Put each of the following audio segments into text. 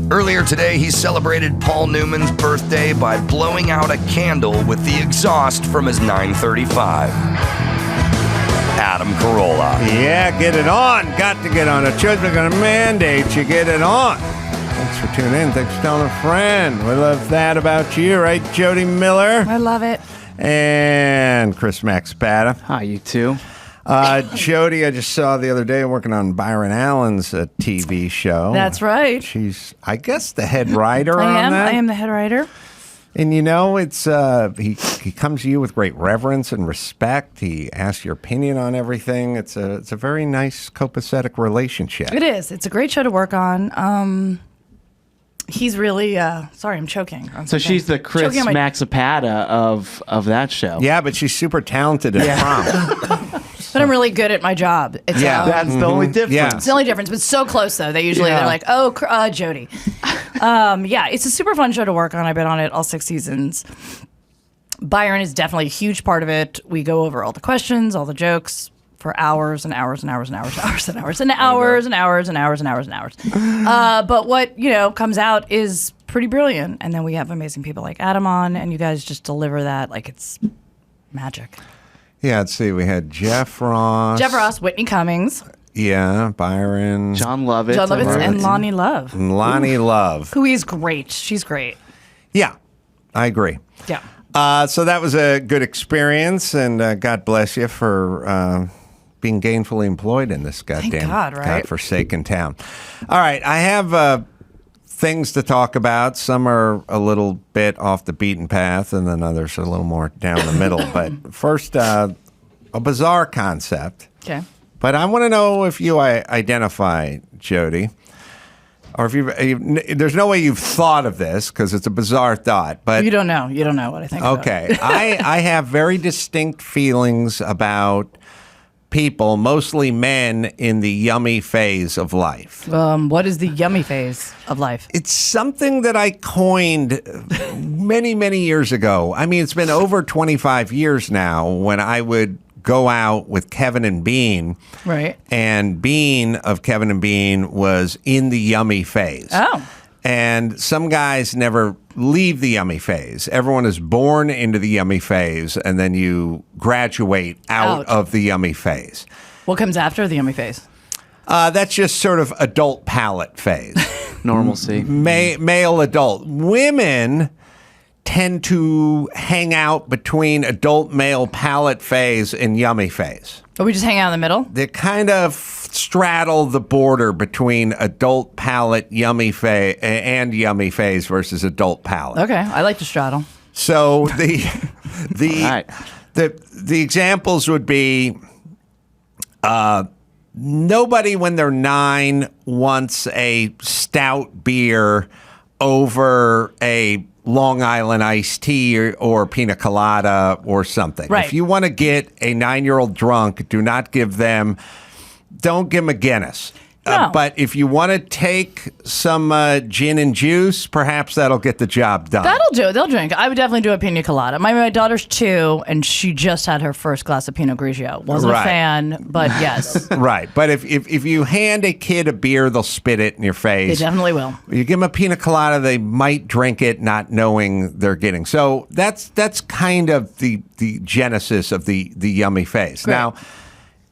Earlier today, he celebrated Paul Newman's birthday by blowing out a candle with the exhaust from his 935. Adam Carolla. Yeah, get it on. Got to get on. A church is going to mandate you get it on. Thanks for tuning in. Thanks for telling a friend. We love that about you, right, Jodi Miller? I love it. And Chris Maxpata. Hi, you too. Jodi, I just saw the other day working on Byron Allen's TV show. That's right. She's, I guess, the head writer on that. I am the head writer. And you know, it's he comes to you with great reverence and respect. He asks your opinion on everything. It's a very nice, copacetic relationship. It is. It's a great show to work on. He's really sorry, I'm choking. So she's the Chris Maxapata of that show. Yeah, but she's super talented at prom. But I'm really good at my job. It's, That's the only difference. Yeah. It's the only difference, but so close though. They usually they're like, oh, Jodi. Yeah, it's a super fun show to work on. I've been on it all 6 seasons. Byron is definitely a huge part of it. We go over all the questions, all the jokes for hours and hours and hours and hours and hours and hours and hours and hours and hours and hours and hours. But what comes out is pretty brilliant. And then we have amazing people like Adam on, and you guys just deliver that like it's magic. Yeah, let's see. We had Jeff Ross. Whitney Cummings. Yeah, Byron. John Lovitz. And Lonnie Love. Lonnie Love. Who is great. She's great. Yeah, I agree. Yeah. So that was a good experience, and God bless you for being gainfully employed in this goddamn godforsaken town. All right, I have things to talk about. Some are a little bit off the beaten path, and then others are a little more down the middle. But first, a bizarre concept. Okay. But I want to know if you identify, Jodi, or if there's no way you've thought of this because it's a bizarre thought. But you don't know. You don't know what I think. Okay. About it. I have very distinct feelings about people, mostly men, in the yummy phase of life. What is the yummy phase of life? It's something that I coined many, many years ago. I mean, it's been over 25 years now when I would go out with Kevin and Bean. Right. And Bean of Kevin and Bean was in the yummy phase. Oh. And some guys never leave the yummy phase. Everyone is born into the yummy phase, and then you graduate out of the yummy phase. What comes after the yummy phase? That's just sort of adult palate phase. Normalcy. Male adult. Women tend to hang out between adult male palate phase and yummy phase. But we just hang out in the middle? They kind of straddle the border between adult palate yummy phase and yummy phase versus adult palate. Okay, I like to straddle. So the examples would be nobody when they're 9 wants a stout beer over a Long Island iced tea or pina colada or something. Right. If you want to get a 9-year-old drunk, don't give them a Guinness. No. But if you want to take some gin and juice, perhaps that'll get the job done. That'll do it. They'll drink. I would definitely do a pina colada. My daughter's 2, and she just had her first glass of Pinot Grigio. Wasn't a fan, but yes. Right. But if you hand a kid a beer, they'll spit it in your face. They definitely will. You give them a pina colada, they might drink it not knowing they're getting. So that's kind of the genesis of the yummy phase. Great. Now,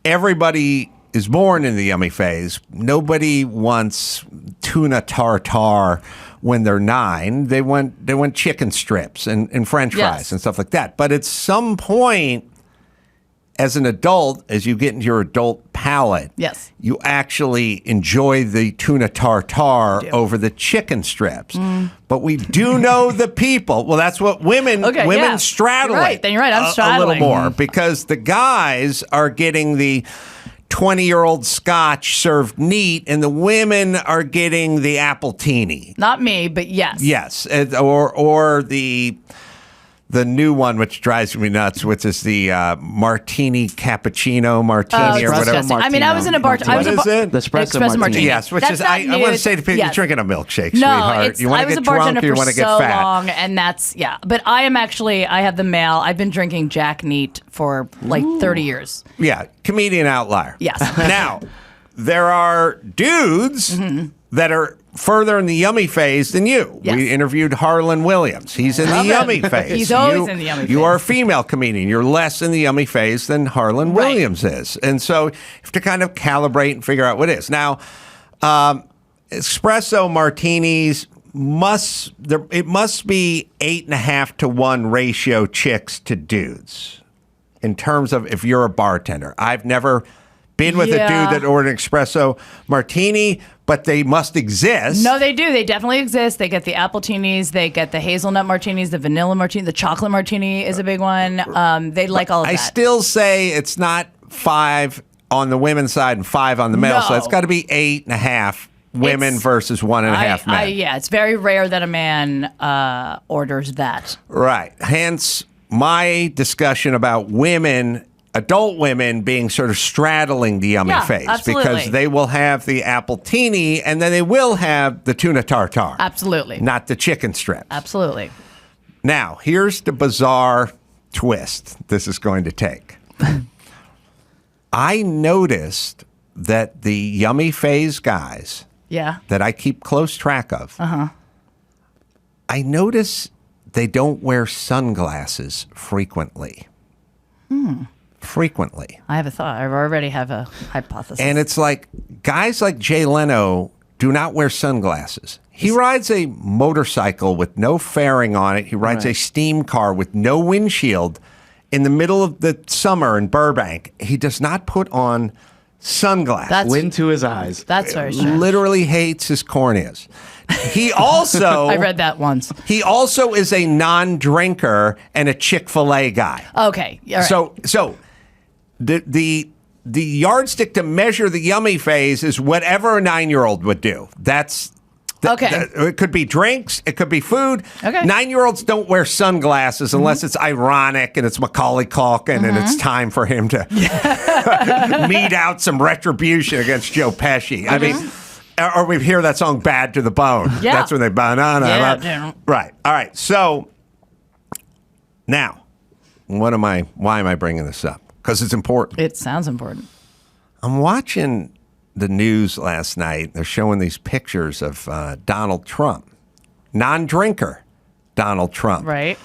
everybody is born in the yummy phase. Nobody wants tuna tartare when they're 9. They want chicken strips and French fries and stuff like that. But at some point, as an adult, as you get into your adult palate, you actually enjoy the tuna tartare over the chicken strips. But we do know the people. Well, that's what women straddle. Right, then you're right. I'm straddling a little more because the guys are getting the 20-year-old scotch served neat, and the women are getting the appletini. Not me, but yes. Yes, or the new one, which drives me nuts, which is the martini cappuccino martini or whatever. I mean, I was in a bar. What is it? The espresso martini. Yes, which is I want to say to people, you're drinking a milkshake, no, sweetheart. You want to get drunk or you want to get fat? Long, and that's But I have the male. I've been drinking Jack Neat for like 30 years. Yeah, comedian outlier. Yes. Now, there are dudes that are further in the yummy phase than you. Yes. We interviewed Harlan Williams. He's in the yummy phase. He's always in the yummy phase. You are a female comedian. You're less in the yummy phase than Harlan Williams is. And so you have to kind of calibrate and figure out what it is. Now, espresso martinis must be 8.5 to 1 ratio chicks to dudes in terms of if you're a bartender. I've never been with a dude that ordered an espresso martini, but they must exist. No, they do. They definitely exist. They get the appletinis. They get the hazelnut martinis, the vanilla martini, the chocolate martini is a big one. They like all of that. I still say it's not 5 on the women's side and 5 on the male side. It's got to be 8.5 women versus 1.5 men. Yeah, it's very rare that a man orders that. Right. Hence my discussion about women, adult women, being sort of straddling the yummy phase. Absolutely. Because they will have the appletini and then they will have the tuna tartare. Absolutely. Not the chicken strips. Absolutely. Now, here's the bizarre twist this is going to take. I noticed that the yummy phase guys that I keep close track of, I notice they don't wear sunglasses frequently. Frequently. I have a thought. I already have a hypothesis. And it's like guys like Jay Leno do not wear sunglasses. He rides a motorcycle with no fairing on it. He rides a steam car with no windshield in the middle of the summer in Burbank. He does not put on sunglasses. Wind to his eyes. That's very strange. Literally hates his corneas. He also I read that once. He also is a non-drinker and a Chick-fil-A guy. Okay. All right. So the yardstick to measure the yummy phase is whatever a 9-year-old would do. That's okay. It could be drinks. It could be food. Okay. 9-year-olds don't wear sunglasses unless it's ironic and it's Macaulay Culkin and it's time for him to mete out some retribution against Joe Pesci. I mean, or we hear that song "Bad to the Bone." Yeah. That's when they banana. Yeah. Right. All right. So now, why am I bringing this up? Because it's important. It sounds important. I'm watching the news last night. They're showing these pictures of Donald Trump, non-drinker Donald Trump. Right.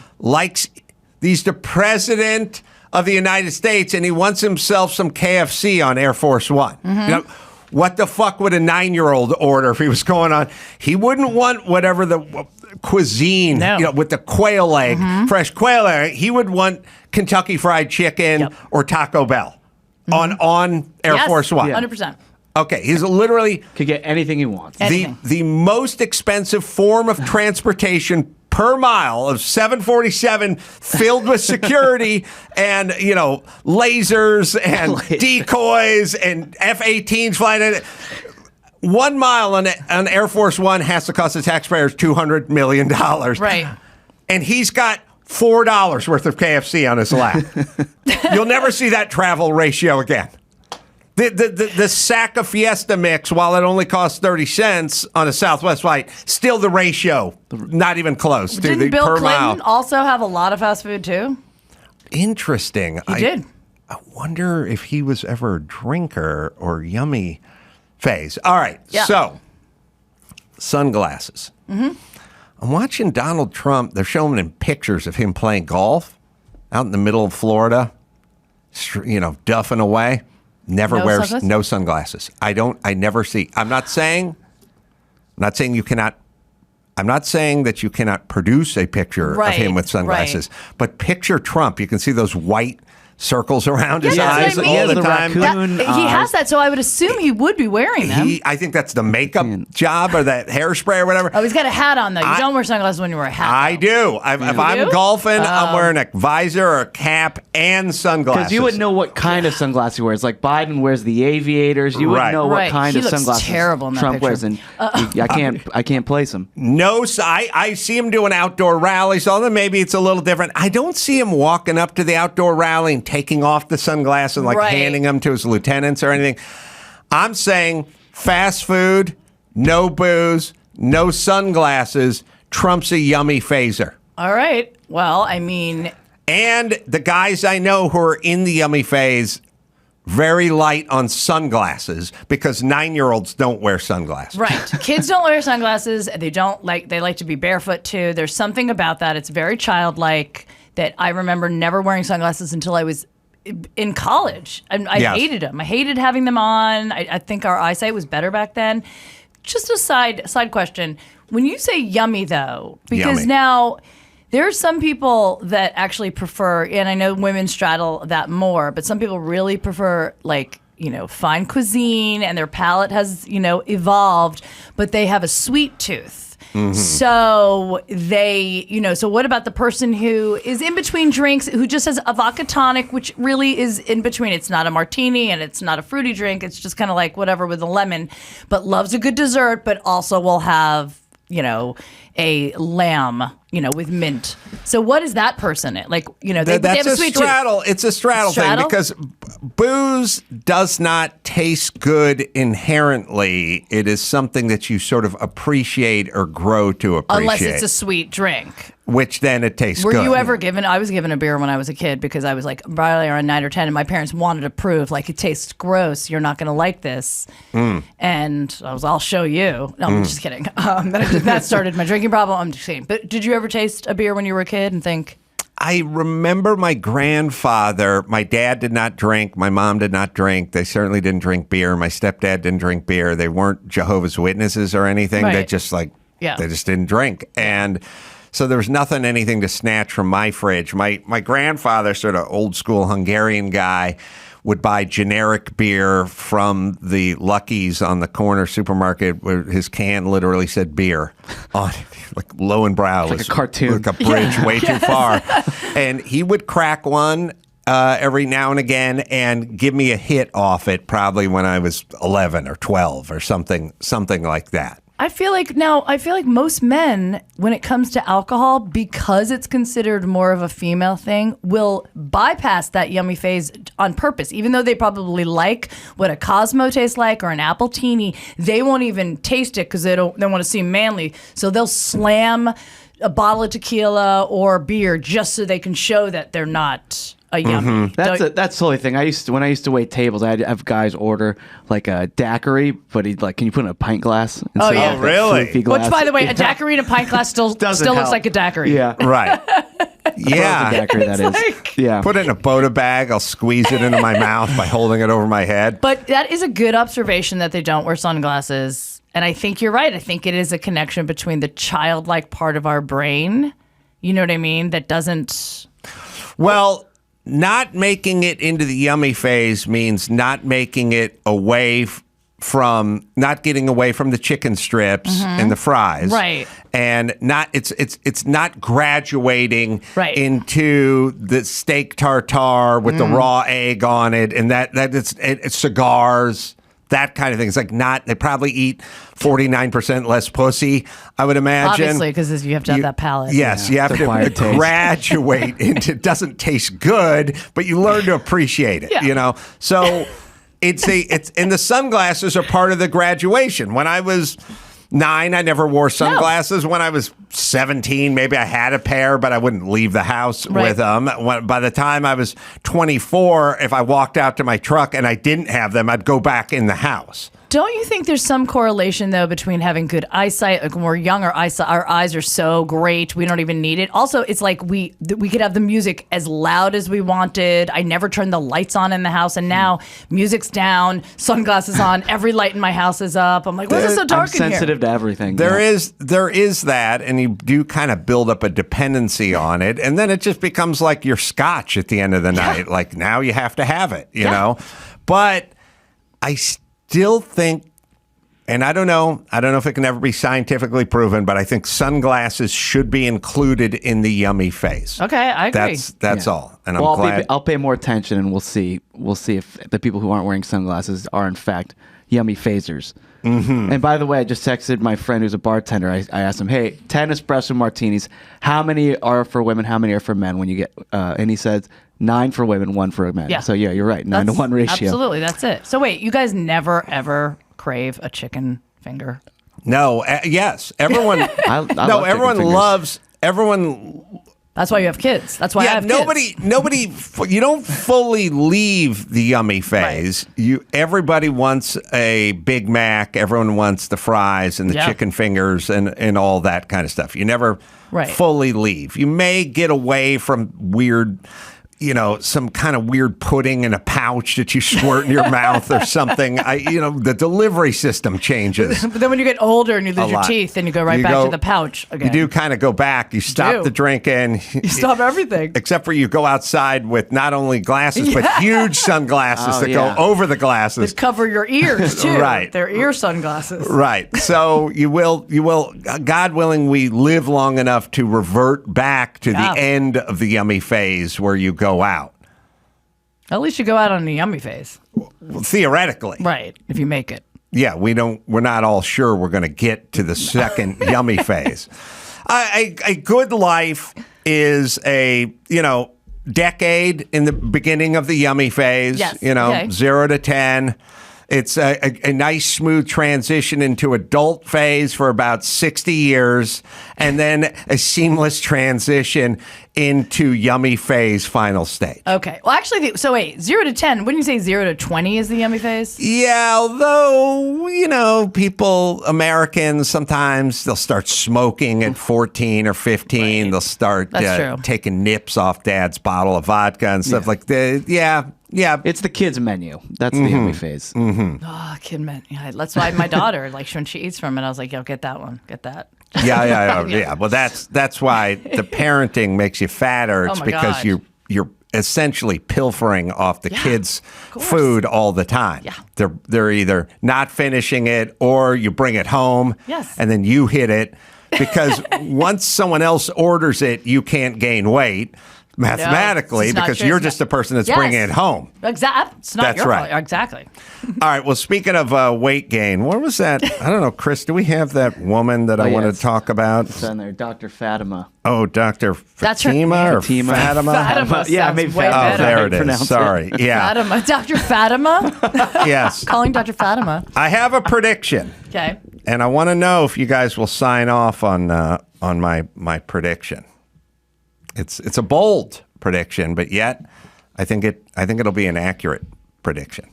He's the president of the United States, and he wants himself some KFC on Air Force One. You know, what the fuck would a 9-year-old order if he was going on? He wouldn't want whatever the cuisine, with the quail egg, fresh quail egg. He would want Kentucky Fried Chicken or Taco Bell on Air Force One. 100%. Okay, he's literally Could get anything he wants. the most expensive form of transportation per mile of 747 filled with security and, lasers and decoys and F-18s flying in it. 1 mile on Air Force One has to cost the taxpayers $200 million. Right. And he's got $4 worth of KFC on his lap. You'll never see that travel ratio again. The sack of Fiesta mix, while it only costs 30 cents on a Southwest flight, still the ratio, not even close to Didn't the Bill per Clinton mile. also have a lot of fast food too? Interesting. He did. I wonder if he was ever a drinker or yummy phase. All right. Yeah. So, sunglasses. I'm watching Donald Trump. They're showing him pictures of him playing golf out in the middle of Florida, duffing away. Never wears no sunglasses. I never see. I'm not saying you cannot. I'm not saying that you cannot produce a picture of him with sunglasses, but picture Trump. You can see those white circles around his eyes what I mean. all the time. He has that, so I would assume he would be wearing them. I think that's the makeup job or that hairspray or whatever. Oh, he's got a hat on, though. You don't wear sunglasses when you wear a hat. I do. If I'm golfing, I'm wearing a visor or a cap and sunglasses. Because you wouldn't know what kind of sunglasses he wears. Like Biden wears the aviators. You wouldn't know what kind of sunglasses terrible in that Trump picture. wears. And I can't place him. No, I see him doing outdoor rallies. Although maybe it's a little different. I don't see him walking up to the outdoor rally and taking off the sunglasses and handing them to his lieutenants or anything. I'm saying fast food, no booze, no sunglasses. Trump's a yummy phaser. All right. Well, I mean, and the guys I know who are in the yummy phase very light on sunglasses because 9-year-olds don't wear sunglasses. Right. Kids don't wear sunglasses. They like to be barefoot too. There's something about that. It's very childlike that I remember never wearing sunglasses until I was in college. I hated them. I hated having them on. I think our eyesight was better back then. Just a side question. When you say yummy though, because now there are some people that actually prefer, and I know women straddle that more, but some people really prefer fine cuisine and their palate has, evolved, but they have a sweet tooth. Mm-hmm. So so what about the person who is in between drinks, who just has a vodka tonic, which really is in between? It's not a martini and it's not a fruity drink. It's just kind of like whatever with a lemon, but loves a good dessert, but also will have, a lamb, with mint. So what is that person? They have a sweet straddle. It's a straddle thing because booze does not taste good inherently. It is something that you sort of appreciate or grow to appreciate. Unless it's a sweet drink. Which then it tastes good. Were you ever given, I was given a beer when I was a kid because I was probably around 9 or 10 and my parents wanted to prove it tastes gross. You're not going to like this. And I was, I'll show you. No, I'm just kidding. That started my drinking problem. I'm just kidding. But did you ever taste a beer when you were a kid and think? I remember my grandfather, my dad did not drink, my mom did not drink. They certainly didn't drink beer. My stepdad didn't drink beer. They weren't Jehovah's Witnesses or anything. Right. They just they just didn't drink. And so there was anything to snatch from my fridge. My grandfather, sort of old school Hungarian guy, would buy generic beer from the Lucky's on the corner supermarket where his can literally said beer on it. Low and brow. Like a cartoon. Like a bridge way too far. And he would crack one every now and again and give me a hit off it probably when I was 11 or 12 or something like that. I feel like most men, when it comes to alcohol, because it's considered more of a female thing, will bypass that yummy phase on purpose. Even though they probably like what a Cosmo tastes like or an Appletini, they won't even taste it because they want to seem manly. So they'll slam a bottle of tequila or beer just so they can show that they're not a yummy. That's the only thing. When I used to wait tables, I'd have guys order a daiquiri, but he'd can you put in a pint glass? Oh yeah, really? Which, by the way, a daiquiri in a pint glass still looks like a daiquiri. Yeah, right. Yeah, daiquiri, that is. Yeah, put it in a Boda bag. I'll squeeze it into my mouth by holding it over my head. But that is a good observation that they don't wear sunglasses, and I think you're right. I think it is a connection between the childlike part of our brain. You know what I mean? That doesn't. Well. Not making it into the yummy phase means not making it not getting away from the chicken strips and the fries. Right. And it's not graduating right. into the steak tartare with the raw egg on it and it's cigars. That kind of thing. It's they probably eat 49% less pussy, I would imagine. Obviously, because you have to have that palate. Yes, you have to graduate into it doesn't taste good, but you learn to appreciate it, So it's and the sunglasses are part of the graduation. When I was 9, I never wore sunglasses. No. When I was 17, maybe I had a pair, but I wouldn't leave the house with them. By the time I was 24, if I walked out to my truck and I didn't have them, I'd go back in the house. Don't you think there's some correlation, though, between having good eyesight? When we're young, our eyes are so great, we don't even need it. Also, it's we could have the music as loud as we wanted. I never turned the lights on in the house, and now music's down, sunglasses on, every light in my house is up. I'm like, why is it so dark in here? I'm sensitive to everything. There is that, and you do kind of build up a dependency on it, and then it just becomes like your scotch at the end of the night. Now you have to have it, you know? But I still think, and I don't know if it can ever be scientifically proven, but I think sunglasses should be included in the yummy phase. Okay, I agree. That's all. And I'm glad. I'll pay more attention, and we'll see if the people who aren't wearing sunglasses are in fact yummy phasers. Mm-hmm. And by the way, I just texted my friend who's a bartender. I asked him, hey, 10 espresso martinis, how many are for women, how many are for men when you get, and he said 9 for women, 1 for men. Yeah. So yeah, you're right, 9 to 1 ratio. Absolutely, that's it. So wait, you guys never ever crave a chicken finger? No, yes. Everyone, everyone loves, everyone That's why you have kids. That's why I have nobody, you don't fully leave the yummy phase. Right. Everybody wants a Big Mac. Everyone wants the fries and the chicken fingers and all that kind of stuff. You never fully leave. You may get away from weird, some kind of weird pudding in a pouch that you squirt in your mouth or something. The delivery system changes. But then when you get older and you lose your teeth, then you go back to the pouch again. You do kind of go back. You stop the drinking. You stop everything. Except for you go outside with not only glasses, but huge sunglasses that go over the glasses. That cover your ears, too. Right. They're ear sunglasses. Right. So you will, God willing, we live long enough to revert back to the end of the yummy phase where you go out. At least you go out on the yummy phase. Well, theoretically. Right, if you make it. Yeah, we're not all sure we're going to get to the second yummy phase. A good life is a, decade in the beginning of the yummy phase. Yes. 0 to 10. It's a nice, smooth transition into adult phase for about 60 years, and then a seamless transition into yummy phase final stage. Okay. Well, actually, 0 to 10, wouldn't you say 0 to 20 is the yummy phase? Yeah, although, Americans, sometimes they'll start smoking at 14 or 15. Right. They'll start taking nips off dad's bottle of vodka and stuff like that. Yeah, it's the kids' menu. That's the yummy phase. Mm-hmm. Oh, kid menu. Yeah, that's why my daughter, when she eats from it, I was like, yo, get that one. Get that. Yeah. Well, that's why the parenting makes you fatter. It's because you're essentially pilfering off the kids' food all the time. Yeah. They're either not finishing it or you bring it home and then you hit it because once someone else orders it, you can't gain weight. Mathematically, because you're just the person that's bringing it home. Exactly. It's not your fault. Exactly. All right. Well, speaking of weight gain, what was that? I don't know, Chris, do we have that woman that I want to talk about? It's on there, Dr. Fatima. Oh, Dr. Fatima or Fatima? Fatima. Yeah, maybe Fatima. Oh, there it is. Sorry. Yeah. Fatima. Dr. Fatima? Yes. Calling Dr. Fatima. I have a prediction. Okay. And I want to know if you guys will sign off on my prediction. It's a bold prediction, but yet I think it'll be an accurate prediction.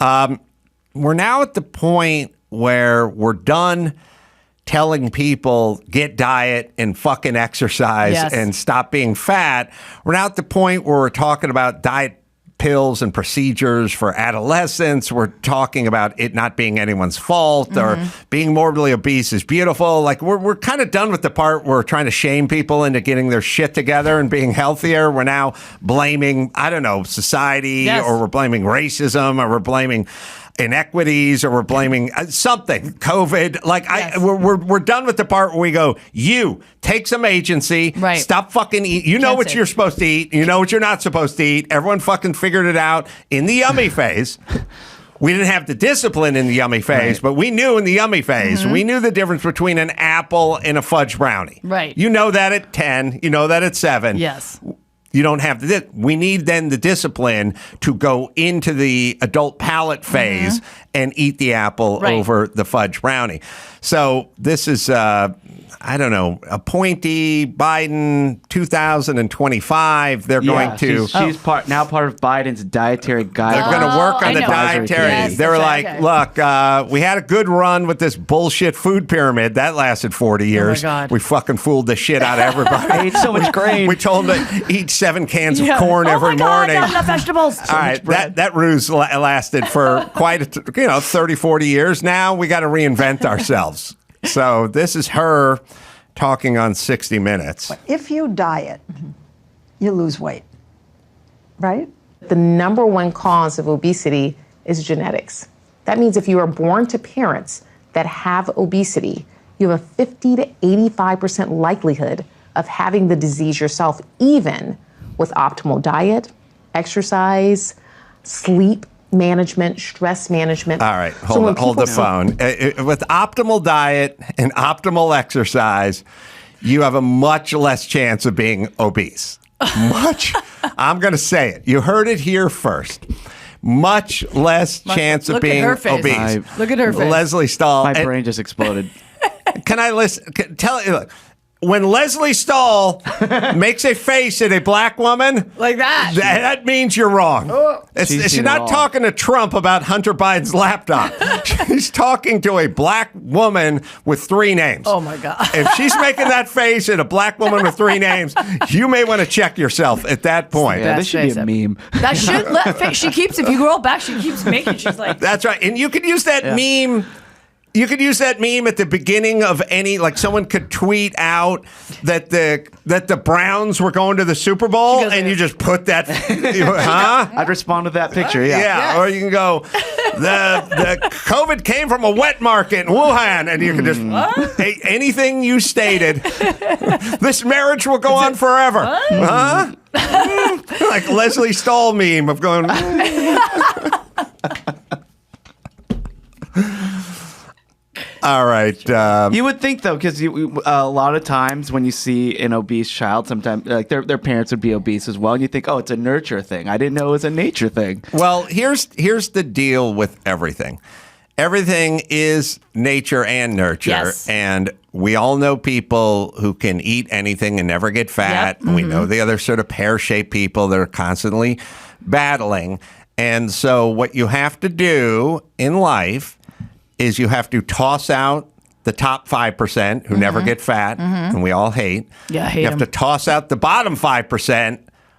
We're now at the point where we're done telling people get diet and fucking exercise and stop being fat. We're now at the point where we're talking about diet pills and procedures for adolescents. We're talking about it not being anyone's fault or being morbidly obese is beautiful. Like we're kind of done with the part where we're trying to shame people into getting their shit together and being healthier. We're now blaming, society or we're blaming racism or we're blaming inequities or we're blaming something, COVID. We're done with the part where we go, you take some agency, stop fucking eating. You know what you're supposed to eat. You know what you're not supposed to eat. Everyone fucking figured it out in the yummy phase. We didn't have the discipline in the yummy phase, but we knew in the yummy phase, we knew the difference between an apple and a fudge brownie. Right. You know that at 10. You know that at 7. Yes. You don't have we need then the discipline to go into the adult palate phase and eat the apple over the fudge brownie. So this is, appointee Biden 2025. They're going to. She's part of Biden's dietary guidelines. They're going to work on the dietary. Yes, they were like, look, we had a good run with this bullshit food pyramid. That lasted 40 years. Oh my God. We fucking fooled the shit out of everybody. I ate so much grain. We told them to eat 7 cans of corn every morning. Not enough vegetables. All right, that ruse lasted for quite 30, 40 years. Now we got to reinvent ourselves. So this is her talking on 60 Minutes. If you diet, you lose weight, right? The number one cause of obesity is genetics. That means if you are born to parents that have obesity, you have a 50 to 85% likelihood of having the disease yourself, even with optimal diet, exercise, sleep management, stress management. All right, hold the phone. With optimal diet and optimal exercise, you have a much less chance of being obese. Much. I'm going to say it. You heard it here first. Much less chance of being obese. Look at her face. Leslie Stahl. My brain just exploded. Can I listen? Look, when Leslie Stahl makes a face at a black woman, Like that. that means you're wrong. She's not talking to Trump about Hunter Biden's laptop. She's talking to a black woman with 3 names. Oh, my God. If she's making that face at a black woman with 3 names, you may want to check yourself at that point. Yeah, this should be a meme. That should, she keeps, if you roll back, she keeps making, she's like. That's right. And you could use that meme. You could use that meme at the beginning of any, like someone could tweet out that the Browns were going to the Super Bowl, and you just put that, huh? I'd respond to that picture, yeah. Yeah, or you can go, the COVID came from a wet market in Wuhan, and you can just, anything you stated, this marriage will go on forever. Huh? Like Leslie Stahl meme of going, all right. You would think though, because a lot of times when you see an obese child, sometimes like their parents would be obese as well, and you think, oh, it's a nurture thing. I didn't know it was a nature thing. Well, here's the deal with everything. Everything is nature and nurture, Yes. and we all know people who can eat anything and never get fat. Yep. And we know the other sort of pear-shaped people that are constantly battling. And so, what you have to do in life is you have to toss out the top 5% who never get fat, and we all hate. Yeah, I hate You have to them. toss out the bottom 5%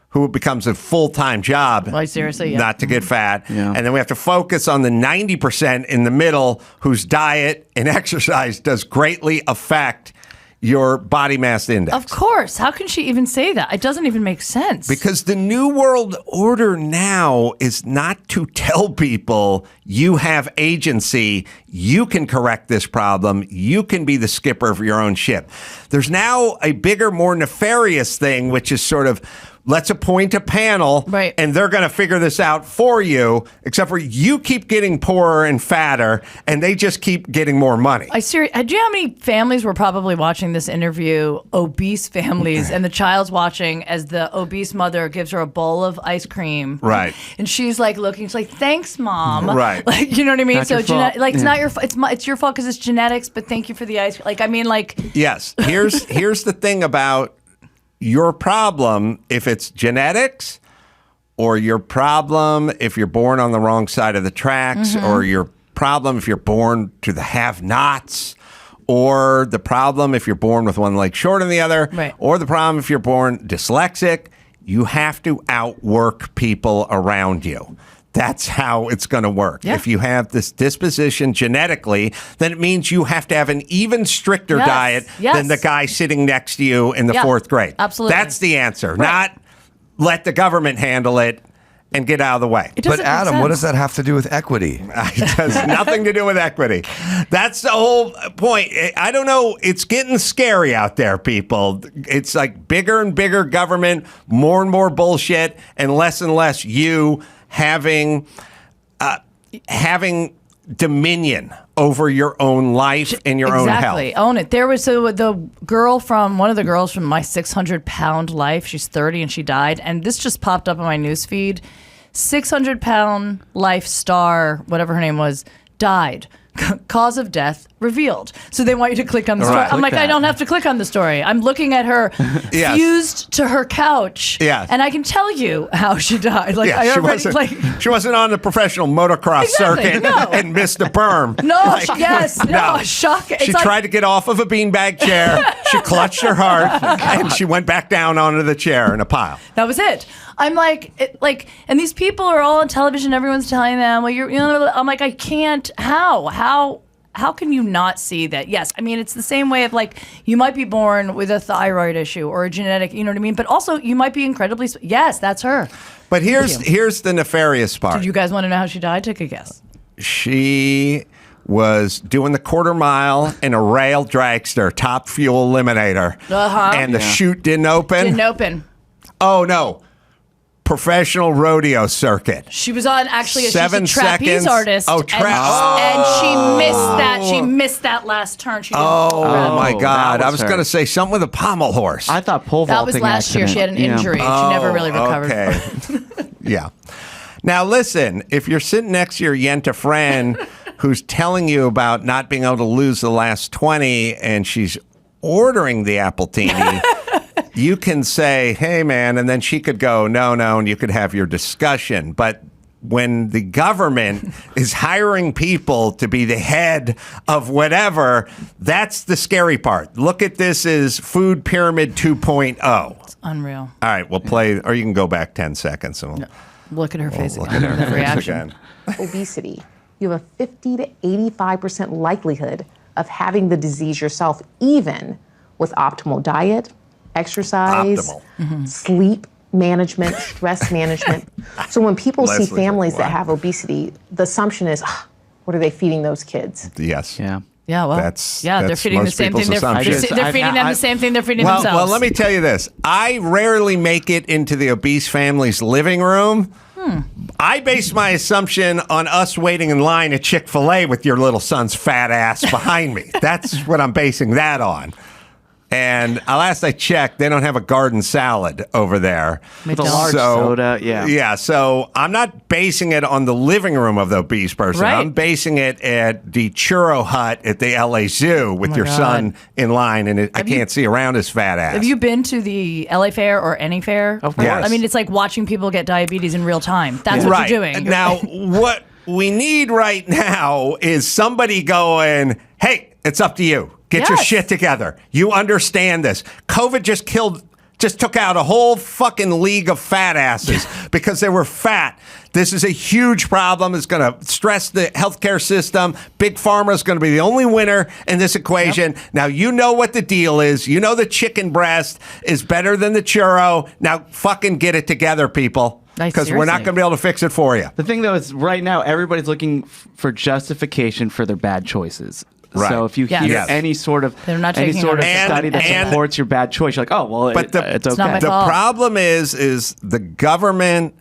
who it becomes a full-time job Like, seriously, yeah. not to get fat. Yeah. And then we have to focus on the 90% in the middle whose diet and exercise does greatly affect your body mass index. Of course. How can she even say that? It doesn't even make sense. Because the New World Order now is not to tell people you have agency, you can correct this problem, you can be the skipper of your own ship. There's now a bigger, more nefarious thing, which is sort of, let's appoint a panel, Right. and they're going to figure this out for you, except for you keep getting poorer and fatter, and they just keep getting more money. Do you know how many families were probably watching this interview, obese families, and the child's watching as the obese mother gives her a bowl of ice cream. Right. And she's like looking, she's like, thanks, Mom. Right. Like, you know what I mean? Not your fault. It's not your fault. It's your fault because it's genetics, but thank you for the ice cream. Like, I mean, like. Yes. Here's the thing about your problem if it's genetics, or your problem if you're born on the wrong side of the tracks, or your problem if you're born to the have-nots, or the problem if you're born with one leg short than the other, Right. or the problem if you're born dyslexic. You have to outwork people around you. That's how it's going to work. Yeah. If you have this disposition genetically, then it means you have to have an even stricter Yes. diet Yes. than the guy sitting next to you in the Yeah. 4th grade. Absolutely. That's the answer, Right. not let the government handle it and get out of the way. It But doesn't make Adam, what sense. does that have to do with equity? It has nothing to do with equity. That's the whole point. I don't know. It's getting scary out there, people. It's like bigger and bigger government, more and more bullshit, and less you having dominion over your own life and your own health. Exactly. Own it. There was the girl from one of the girls from My 600-Pound Life. She's 30 and she died. And this just popped up on my news feed. 600-Pound Life star, whatever her name was, died. Cause of death revealed. So they want you to click on the story. Right. I'm like, Click I that. don't have to click on the story. I'm looking at her Yes. fused to her couch. Yes. And I can tell you how she died. Like, Yeah, I she already, wasn't. She wasn't on the professional motocross Exactly, circuit no. and missed a berm. No, Like, no, shock. It's She like- tried to get off of a beanbag chair. She clutched her heart, and she went back down onto the chair in a pile. That was it. I'm like, and these people are all on television. Everyone's telling them, well, I'm like, I can't. How can you not see that? Yes, I mean, it's the same way of like, you might be born with a thyroid issue or a genetic, you know what I mean? But also, you might be incredibly, yes, that's her. But here's the nefarious part. Did you guys want to know how she died? Take a guess. She was doing the quarter mile in a rail dragster, top fuel eliminator. And the chute didn't open. Didn't open. Oh, no. Professional rodeo circuit. She was on, actually, she's a 7 trapeze seconds. artist. Oh, and she missed that. She missed that last turn. She didn't Oh, my that God. I was was her. going to say something with a pommel horse. I thought pole That vaulting was last year. She had an accident. injury. Yeah. She never really recovered. Okay. Yeah. Now, listen, if you're sitting next to your Yenta friend who's telling you about not being able to lose the last 20 and she's ordering the Appletini, you can say, hey, man, and then she could go, no, and you could have your discussion. But when the government is hiring people to be the head of whatever, that's the scary part. Look at this as Food Pyramid 2.0. It's unreal. All right, we'll play, or you can go back 10 seconds. And No. Look at her face look again. at her The face reaction. again. Obesity, you have a 50 to 85% likelihood of having the disease yourself, even with optimal diet, exercise, Optimal. sleep management, stress management. So when people see Leslie's like, families that "What?" have obesity, the assumption is, what are they feeding those kids? Yes. Yeah. Yeah, well, they're that's feeding the most same thing. people's assumption. They're feeding them the same thing they're feeding themselves. Well, let me tell you this. I rarely make it into the obese family's living room. I base my assumption on us waiting in line at Chick-fil-A with your little son's fat ass behind me. That's what I'm basing that on. And last I checked, they don't have a garden salad over there. With a large soda, yeah. Yeah, so I'm not basing it on the living room of the obese person. Right. I'm basing it at the churro hut at the LA Zoo with my your God. son in line, and I can't see around his fat ass. Have you been to the LA Fair or any fair? Of course. Yes. I mean, it's like watching people get diabetes in real time. That's what right. you're doing. Now, what we need right now is somebody going, hey, it's up to you. Get your Yes. shit together. You understand this. COVID just took out a whole fucking league of fat asses because they were fat. This is a huge problem. It's going to stress the healthcare system. Big Pharma is going to be the only winner in this equation. Yep. Now, you know what the deal is. You know the chicken breast is better than the churro. Now, fucking get it together, people. Because we're not going to be able to fix it for you. The thing, though, is right now everybody's looking for justification for their bad choices. Right. So if you Yes. hear Yes. any sort of They're not any taking sort of ownership. study that And- supports your bad choice, you're like, oh well, But it's okay. not my The fault. problem is the government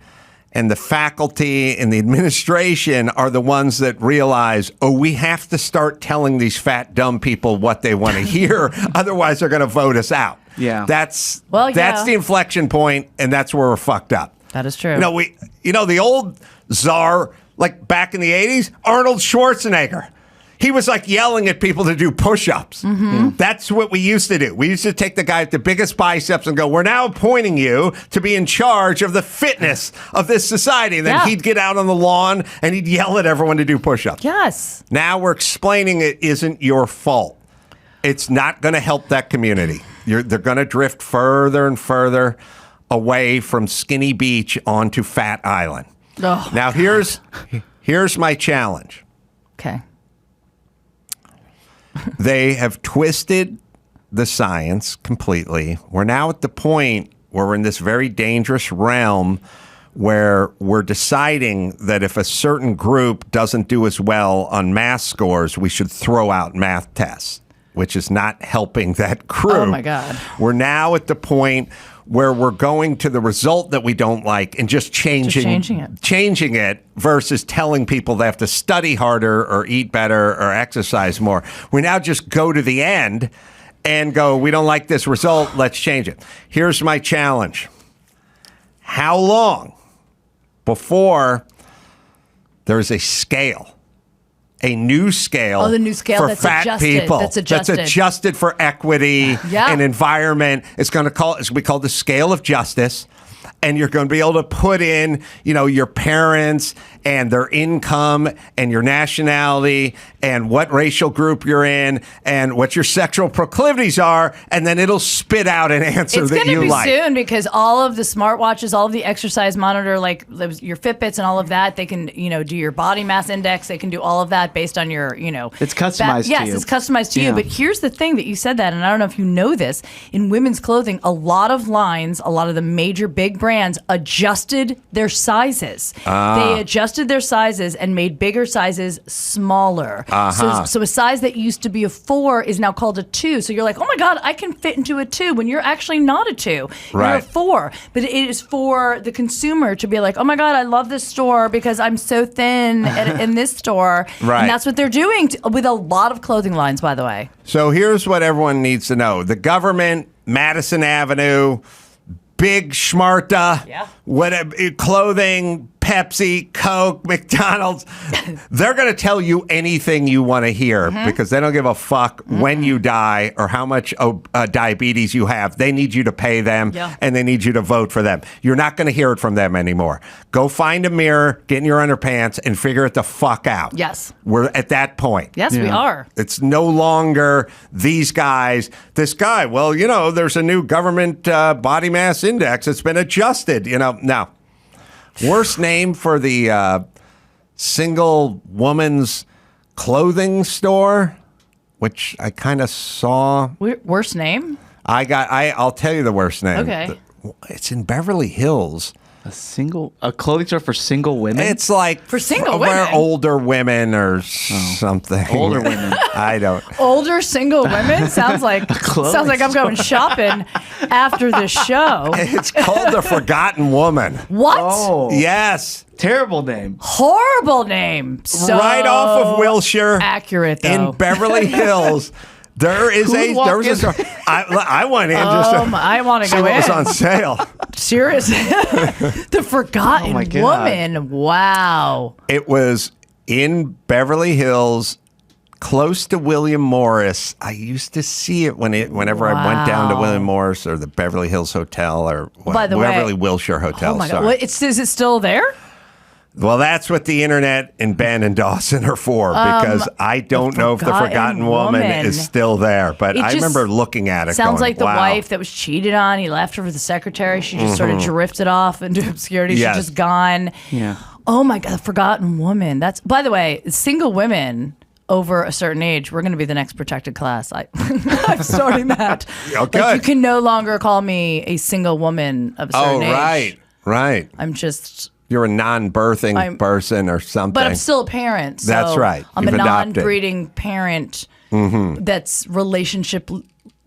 and the faculty and the administration are the ones that realize, oh, we have to start telling these fat, dumb people what they want to hear. Otherwise, they're going to vote us out. Yeah. That's Well, yeah. that's the inflection point, and that's where we're fucked up. That is true. The old czar, like back in the 80s, Arnold Schwarzenegger. He was like yelling at people to do push-ups. Mm-hmm. That's what we used to do. We used to take the guy with the biggest biceps and go, we're now appointing you to be in charge of the fitness of this society. And then Yeah. he'd get out on the lawn and he'd yell at everyone to do push-ups. Yes. Now we're explaining it isn't your fault. It's not going to help that community. They're going to drift further and further away from Skinny Beach onto Fat Island. Oh, Now here's my challenge. okay. They have twisted the science completely. We're now at the point where we're in this very dangerous realm where we're deciding that if a certain group doesn't do as well on math scores, we should throw out math tests, which is not helping that crew. Oh, my God. We're now at the point where we're going to the result that we don't like and just changing it versus telling people they have to study harder or eat better or exercise more. We now just go to the end and go, we don't like this result, let's change it. Here's my challenge. How long before there's a scale? A new scale. Oh, the new scale for that's fat adjusted. people. That's adjusted. That's adjusted for equity Yeah. and environment. It's going to be called the scale of justice. And you're going to be able to put in, your parents and their income and your nationality and what racial group you're in and what your sexual proclivities are, and then it'll spit out an answer It's that going to you be like. soon because all of the smartwatches, all of the exercise monitor, like your Fitbits and all of that, they can, do your body mass index. They can do all of that based on your, It's customized to Yes, you. it's customized to Yeah. you. But here's the thing that you said that, and I don't know if you know this, in women's clothing, a lot of lines, a lot of the major big brands adjusted their sizes. They adjusted their sizes and made bigger sizes smaller. So a size that used to be a 4 is now called a 2. So you're like, oh my God, I can fit into a 2 when you're actually not a 2. You're a Right. 4. But it is for the consumer to be like, oh my God, I love this store because I'm so thin in this store. Right. And that's what they're doing with a lot of clothing lines, by the way. So here's what everyone needs to know. The government, Madison Avenue, big schmarta, Yeah. whatever, clothing, Pepsi, Coke, McDonald's, they're going to tell you anything you want to hear because they don't give a fuck when you die or how much diabetes you have. They need you to pay them and they need you to vote for them. You're not going to hear it from them anymore. Go find a mirror, get in your underpants, and figure it the fuck out. Yes. We're at that point. Yes, we are. It's no longer these guys. This guy, well, there's a new government body mass index. It's been adjusted. No. Worst name for the single woman's clothing store, which I kind of saw. Worst name? I'll tell you the worst name. Okay. It's in Beverly Hills. A clothing store for single women? It's like For single where women? older women or something. Older women. I don't. Older single women? Sounds like I'm going shopping after the show. It's called The Forgotten Woman. What? Oh. Yes. Terrible name. Horrible name. So Right off of Wilshire. accurate, though. In Beverly Hills. There is Who'd a store. I went in just I want to see go what was in. on sale. Seriously. The Forgotten my God. Woman. Wow. It was in Beverly Hills, close to William Morris. I used to see it whenever I went down to Wow. William Morris or the Beverly Hills Hotel or By the way- Beverly Wilshire Hotel. Oh my sorry. God. Is it still there? Well, that's what the internet and Ben and Dawson are for because I don't know if the Forgotten Woman is still there. But It I just remember looking at it. Sounds going, like the wow. wife that was cheated on. He left her for the secretary. She just sort of drifted off into obscurity. Yes. She's just gone. Yeah. Oh my God, the Forgotten Woman. That's, by the way, single women over a certain age, we're going to be the next protected class. I'm starting that. Okay. Like, you can no longer call me a single woman of a certain age. Right. I'm just, You're a non-birthing person or something. but I'm still a parent. So That's right. I'm You've a adopted. non-breeding parent that's relationship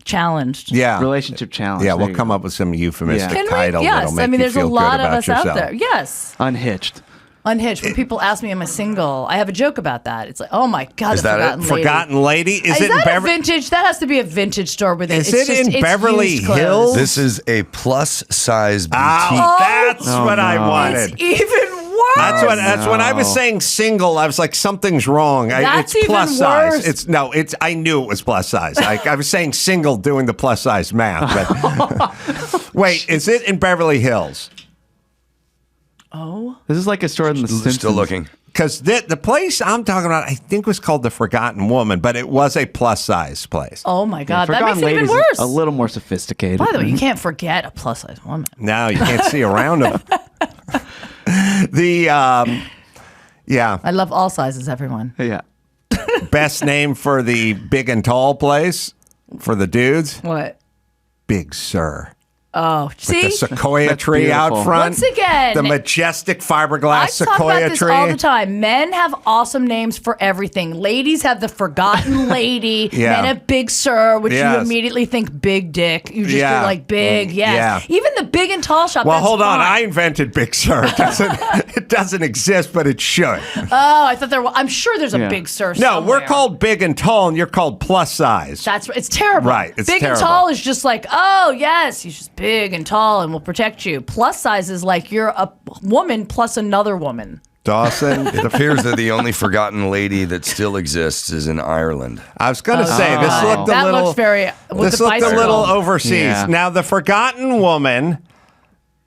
challenged. Yeah. Relationship challenge. Yeah, There we'll you come go. up with some euphemistic Yeah. Can we? title Yes. that'll make I mean, you there's a feel lot good of about us yourself. out there. Yes. Unhitched. Unhitched. When people ask me, am I single? I have a joke about that. It's like, oh my God, Is the that it? Forgotten Lady. Forgotten Lady? Is it in that a Beverly? vintage? That has to be a vintage store with it. Is It's it just, in it's Beverly used clothes. Hills? This is a plus size boutique. Oh, that's what I wanted. It's even worse. That's when I was saying single. I was like, something's wrong. That's it's plus even size. worse. I knew it was plus size. I was saying single, doing the plus size math. But wait, is it in Beverly Hills? Oh. This is like a store in the Simpsons. Still looking. Because the place I'm talking about, I think was called The Forgotten Woman, but it was a plus size place. Oh my God, that Forgotten makes it even Lady's worse. a little more sophisticated. By the way, you can't forget a plus size woman. No, you can't see around them. Yeah, I love all sizes, everyone. Yeah. best name for the big and tall place for the dudes, What? Big Sur. Oh, see? The sequoia That's tree out beautiful. front. Once again, the majestic fiberglass I talk sequoia about this tree. all the time. Men have awesome names for everything. Ladies have the Forgotten Lady. Yeah. Men have Big Sir, which you Yes. immediately think big dick. You just Yeah. you're like big, yes. Yeah. Even the big and tall shop. Well, that's hold on. fine. I invented Big Sur. It doesn't exist, but it should. Oh, I thought there. I'm sure there's a Yeah. Big Sir. No, somewhere. we're called big and tall, and you're called plus size. That's it's terrible. Right, it's big terrible. and tall is just like, oh yes, he's just big and tall and will protect you. Plus size is like you're a woman plus another woman. Dawson. It appears that the only forgotten lady that still exists is in Ireland. I was going to say, this looked a That little... looks very. With This the looked a bicycle. little overseas. Yeah. Now, the Forgotten Woman,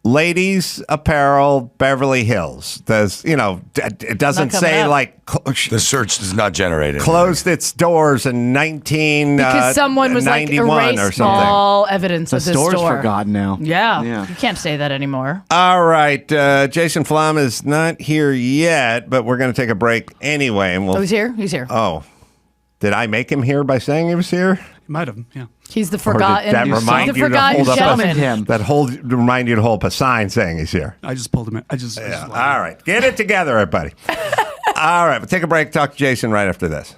ladies apparel, Beverly Hills. Does it doesn't Not coming say up. like The search does not generate it. closed its doors in Because someone was like 91 or erased something. all evidence The of this store's store. forgotten now. Yeah. Yeah. You can't say that anymore. All right, Jason Flom is not here yet, but we're going to take a break anyway, and we'll. Oh, he's here. He's here. Oh, did I make him here by saying he was here? Might have, yeah. He's the Or did forgotten. that remind the you to forgotten hold up gentleman. him. remind you to hold up a sign saying he's here? I just pulled him in. I just Yeah. All right, get it together, everybody. All right, we'll take a break. Talk to Jason right after this.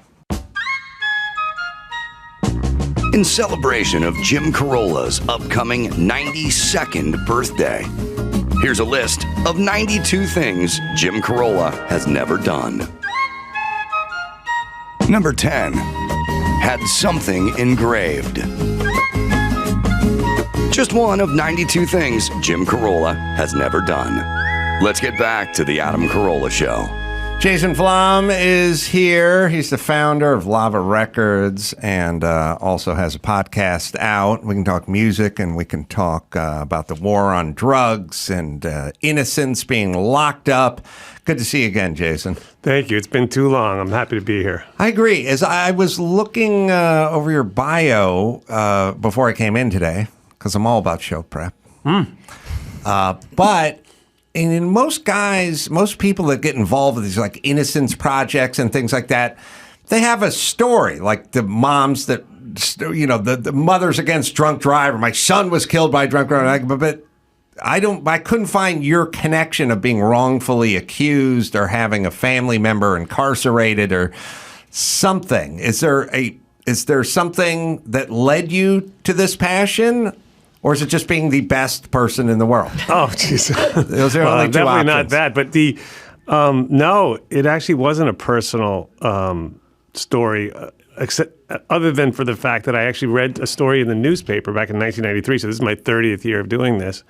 In celebration of Jim Carolla's upcoming 92nd birthday, here's a list of 92 things Jim Carolla has never done. Number 10. Had something engraved. Just one of 92 things Jim Carolla has never done. Let's get back to the Adam Carolla Show. Jason Flom is here. He's the founder of Lava Records and also has a podcast out. We can talk music and we can talk about the war on drugs and innocents being locked up. Good to see you again, Jason. Thank you. It's been too long. I'm happy to be here. I agree. As I was looking over your bio before I came in today, because I'm all about show prep. But in most people that get involved with these like innocence projects and things like that, they have a story. Like the moms that, the mothers against drunk driver. My son was killed by a drunk driver. But I couldn't find your connection of being wrongfully accused or having a family member incarcerated or something. Is there something that led you to this passion? Or is it just being the best person in the world? Oh, jeez. Those are only two definitely options. not that. But no, it actually wasn't a personal story, other than for the fact that I actually read a story in the newspaper back in 1993. So this is my 30th year of doing this.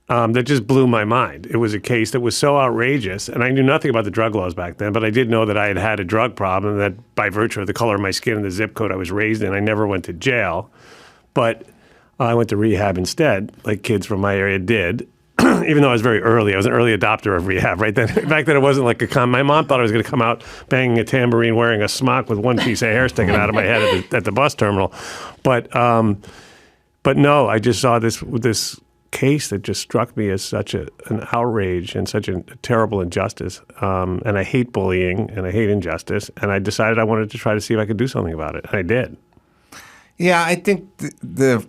That just blew my mind. It was a case that was so outrageous, and I knew nothing about the drug laws back then, but I did know that I had had a drug problem, that by virtue of the color of my skin and the zip code I was raised in, I never went to jail. But I went to rehab instead, like kids from my area did, even though I was very early. I was an early adopter of rehab, right? Back then it wasn't like my mom thought I was going to come out banging a tambourine, wearing a smock with one piece of hair sticking out of my head at the bus terminal. But no, I just saw this case that just struck me as such an outrage and such a terrible injustice. And I hate bullying and I hate injustice. And I decided I wanted to try to see if I could do something about it. And I did. Yeah, I think the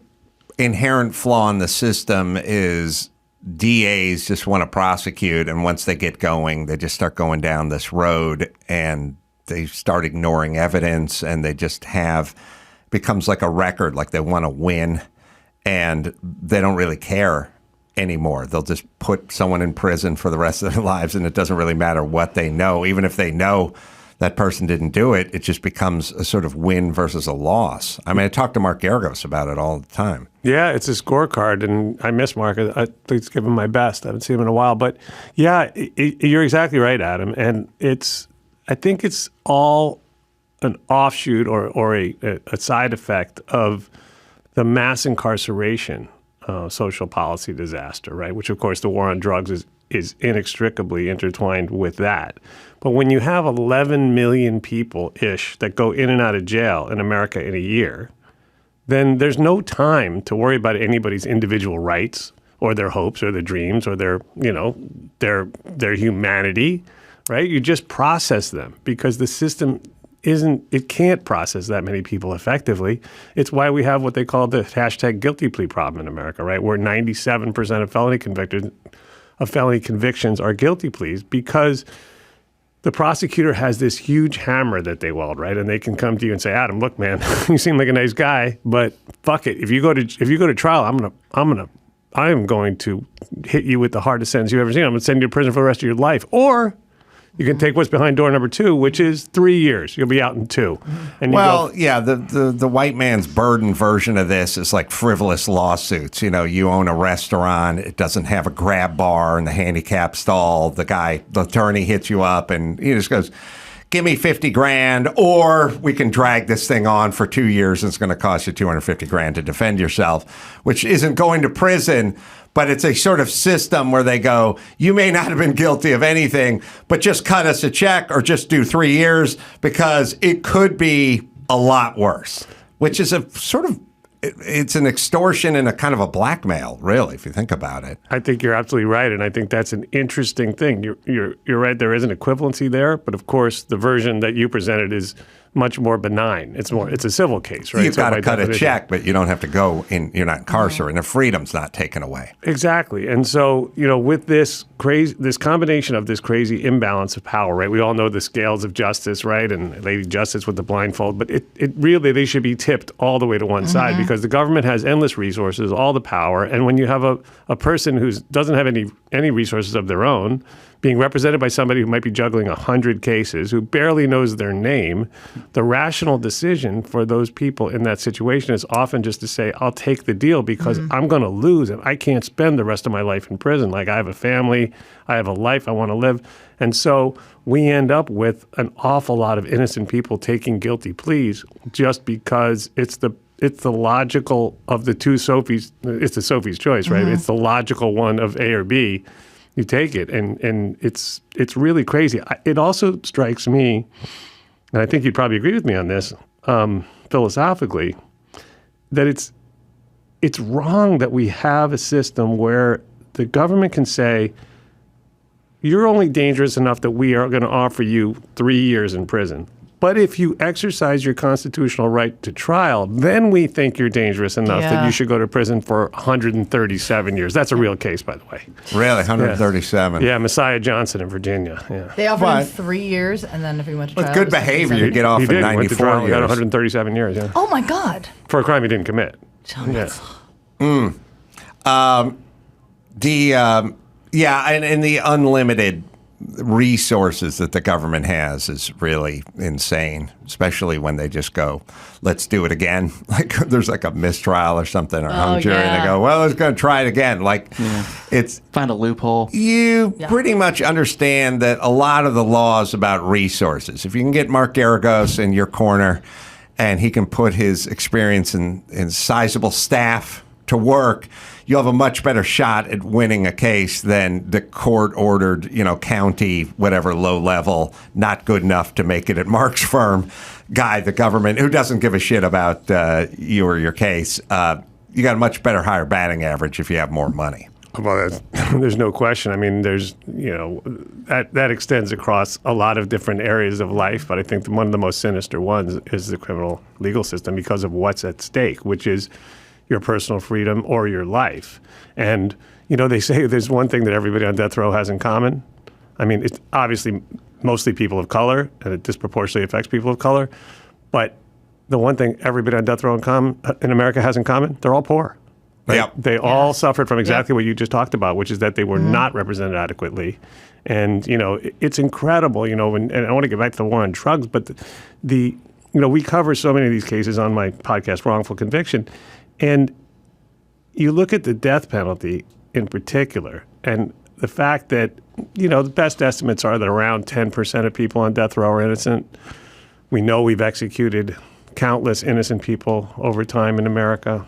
inherent flaw in the system is DAs just want to prosecute, and once they get going, they just start going down this road and they start ignoring evidence, and they just becomes like a record, like they want to win, and they don't really care anymore. They'll just put someone in prison for the rest of their lives, and it doesn't really matter what they know. Even if they know that person didn't do it, it just becomes a sort of win versus a loss. I mean, I talk to Mark Garagos about it all the time. Yeah, it's a scorecard, and I miss Mark. I think give him my best. I haven't seen him in a while. But yeah, you're exactly right, Adam. And I think it's all an offshoot or a side effect of the mass incarceration social policy disaster, right? Which, of course, the war on drugs is inextricably intertwined with that. But when you have 11 million people-ish that go in and out of jail in America in a year, then there's no time to worry about anybody's individual rights or their hopes or their dreams or their humanity, right? You just process them because the system it can't process that many people effectively. It's why we have what they call the hashtag guilty plea problem in America, right? Where 97% of felony convictions are guilty pleas because the prosecutor has this huge hammer that they wield, right? And they can come to you and say, Adam, look, man, you seem like a nice guy, but fuck it. If you go to trial, I am going to hit you with the hardest sentence you've ever seen. I'm going to send you to prison for the rest of your life. Or you can take what's behind door number 2, which is 3 years. You'll be out in 2. And the white man's burden version of this is like frivolous lawsuits. You own a restaurant, it doesn't have a grab bar in the handicap stall. The attorney hits you up and he just goes, give me $50,000, or we can drag this thing on for 2 years and it's going to cost you $250,000 to defend yourself, which isn't going to prison. But it's a sort of system where they go, you may not have been guilty of anything, but just cut us a check or just do 3 years because it could be a lot worse, which is a sort of, it's an extortion and a kind of a blackmail, really, if you think about it. I think you're absolutely right, and I think that's an interesting thing. You're right, there is an equivalency there, but of course the version that you presented is much more benign. It's a civil case, right? You've got to cut a check, but you don't have to go in. You're not incarcerated. And the freedom's not taken away. Exactly. And so, with this combination of this crazy imbalance of power, right? We all know the scales of justice, right? And Lady Justice with the blindfold, but it really, they should be tipped all the way to one side because the government has endless resources, all the power. And when you have a person who doesn't have any resources of their own, being represented by somebody who might be juggling 100 cases, who barely knows their name, the rational decision for those people in that situation is often just to say, I'll take the deal because I'm going to lose and I can't spend the rest of my life in prison. Like, I have a family, I have a life I want to live. And so we end up with an awful lot of innocent people taking guilty pleas just because it's the logical of the two Sophies. It's the Sophie's choice, right? It's the logical one of A or B. You take it, and it's really crazy. It also strikes me, and I think you'd probably agree with me on this, philosophically, that it's wrong that we have a system where the government can say, you're only dangerous enough that we are going to offer you 3 years in prison. But if you exercise your constitutional right to trial, then we think you're dangerous enough that you should go to prison for 137 years. That's a real case, by the way. Really? 137? Yeah, Messiah Johnson in Virginia. Yeah. They offered him 3 years, and then if he went to trial, With good behavior, you get off He in did. He went to 94 trial and got years. 137 years, yeah. Oh, my God. For a crime he didn't commit. Yeah. And the unlimited resources that the government has is really insane, especially when they just go, let's do it again. Like, there's like a mistrial or something, or hung jury, and they go, well, let's go try it again. Like, it's... Find a loophole. You pretty much understand that a lot of the law is about resources. If you can get Mark Garagos in your corner and he can put his experience in sizable staff to work, you'll have a much better shot at winning a case than the court-ordered, county, whatever, low level, not good enough to make it at Mark's firm guy, the government, who doesn't give a shit about you or your case. You got a much better, higher batting average if you have more money. Well, there's no question. I mean, there's, that extends across a lot of different areas of life, but I think one of the most sinister ones is the criminal legal system because of what's at stake, which is your personal freedom or your life. And, they say there's one thing that everybody on death row has in common. I mean, it's obviously mostly people of color, and it disproportionately affects people of color. But the one thing everybody on death row in America has in common, they're all poor. Right? Yep. They all suffered from exactly what you just talked about, which is that they were not represented adequately. And, it's incredible, and I want to get back to the war on drugs, but we cover so many of these cases on my podcast, Wrongful Conviction. And you look at the death penalty in particular, and the fact that, the best estimates are that around 10% of people on death row are innocent. We know we've executed countless innocent people over time in America.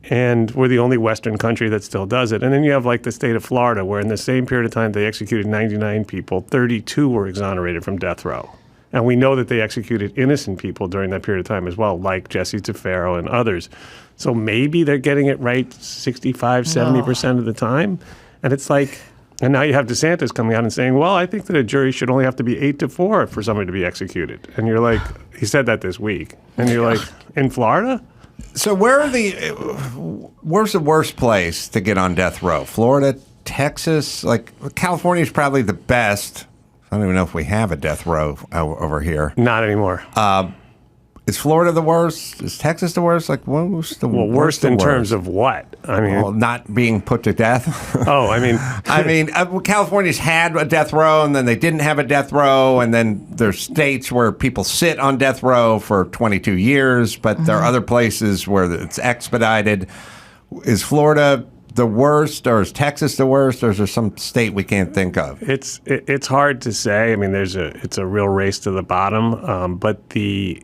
And we're the only Western country that still does it. And then you have like the state of Florida, where in the same period of time they executed 99 people, 32 were exonerated from death row. And we know that they executed innocent people during that period of time as well, like Jesse Tafaro and others. So maybe they're getting it right 65, 70% of the time. And it's like, and now you have DeSantis coming out and saying, well, I think that a jury should only have to be 8-4 for somebody to be executed. And you're like, he said that this week. And you're like, in Florida? So where's the worst place to get on death row? Florida, Texas? Like, California is probably the best. I don't even know if we have a death row over here. Not anymore. Is Florida the worst? Is Texas the worst? Like, what's the worst in terms of what? I mean, not being put to death. California's had a death row, and then they didn't have a death row, and then there's states where people sit on death row for 22 years, but there are other places where it's expedited. Is Florida the worst, or is Texas the worst, or is there some state we can't think of? It's hard to say. I mean, it's a real race to the bottom. But the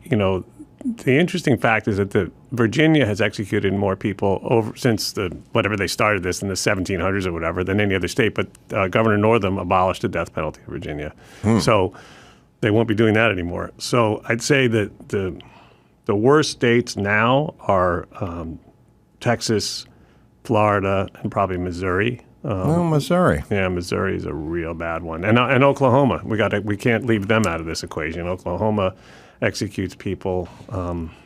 interesting fact is that Virginia has executed more people since whatever they started this in the 1700s or whatever than any other state. But Governor Northam abolished the death penalty in Virginia, so they won't be doing that anymore. So I'd say that the worst states now are Texas, Florida, and probably Missouri. Missouri. Yeah, Missouri is a real bad one, and Oklahoma. We can't leave them out of this equation. Oklahoma executes people,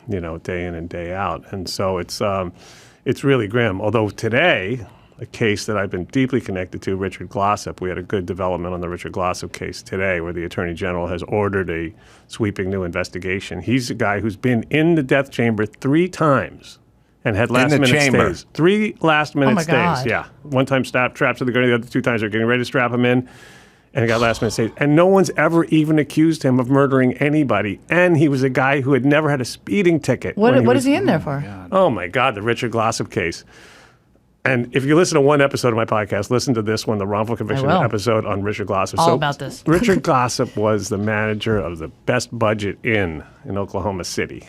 day in and day out, and so it's really grim. Although today, a case that I've been deeply connected to, Richard Glossop, we had a good development on the Richard Glossop case today, where the Attorney General has ordered a sweeping new investigation. He's a guy who's been in the death chamber 3 times. and had last-minute chamber. stays. 3 last-minute Oh my stays, God. yeah. One time strapped to the gurney, the other 2 times they're getting ready to strap him in, and he got last-minute stays. And no one's ever even accused him of murdering anybody. And he was a guy who had never had a speeding ticket. What when is was- he in there for? Oh, my God, the Richard Glossop case. And if you listen to one episode of my podcast, listen to this one, the wrongful conviction will. episode on Richard Glossop. All about this. Richard Glossop was the manager of the best budget inn in Oklahoma City.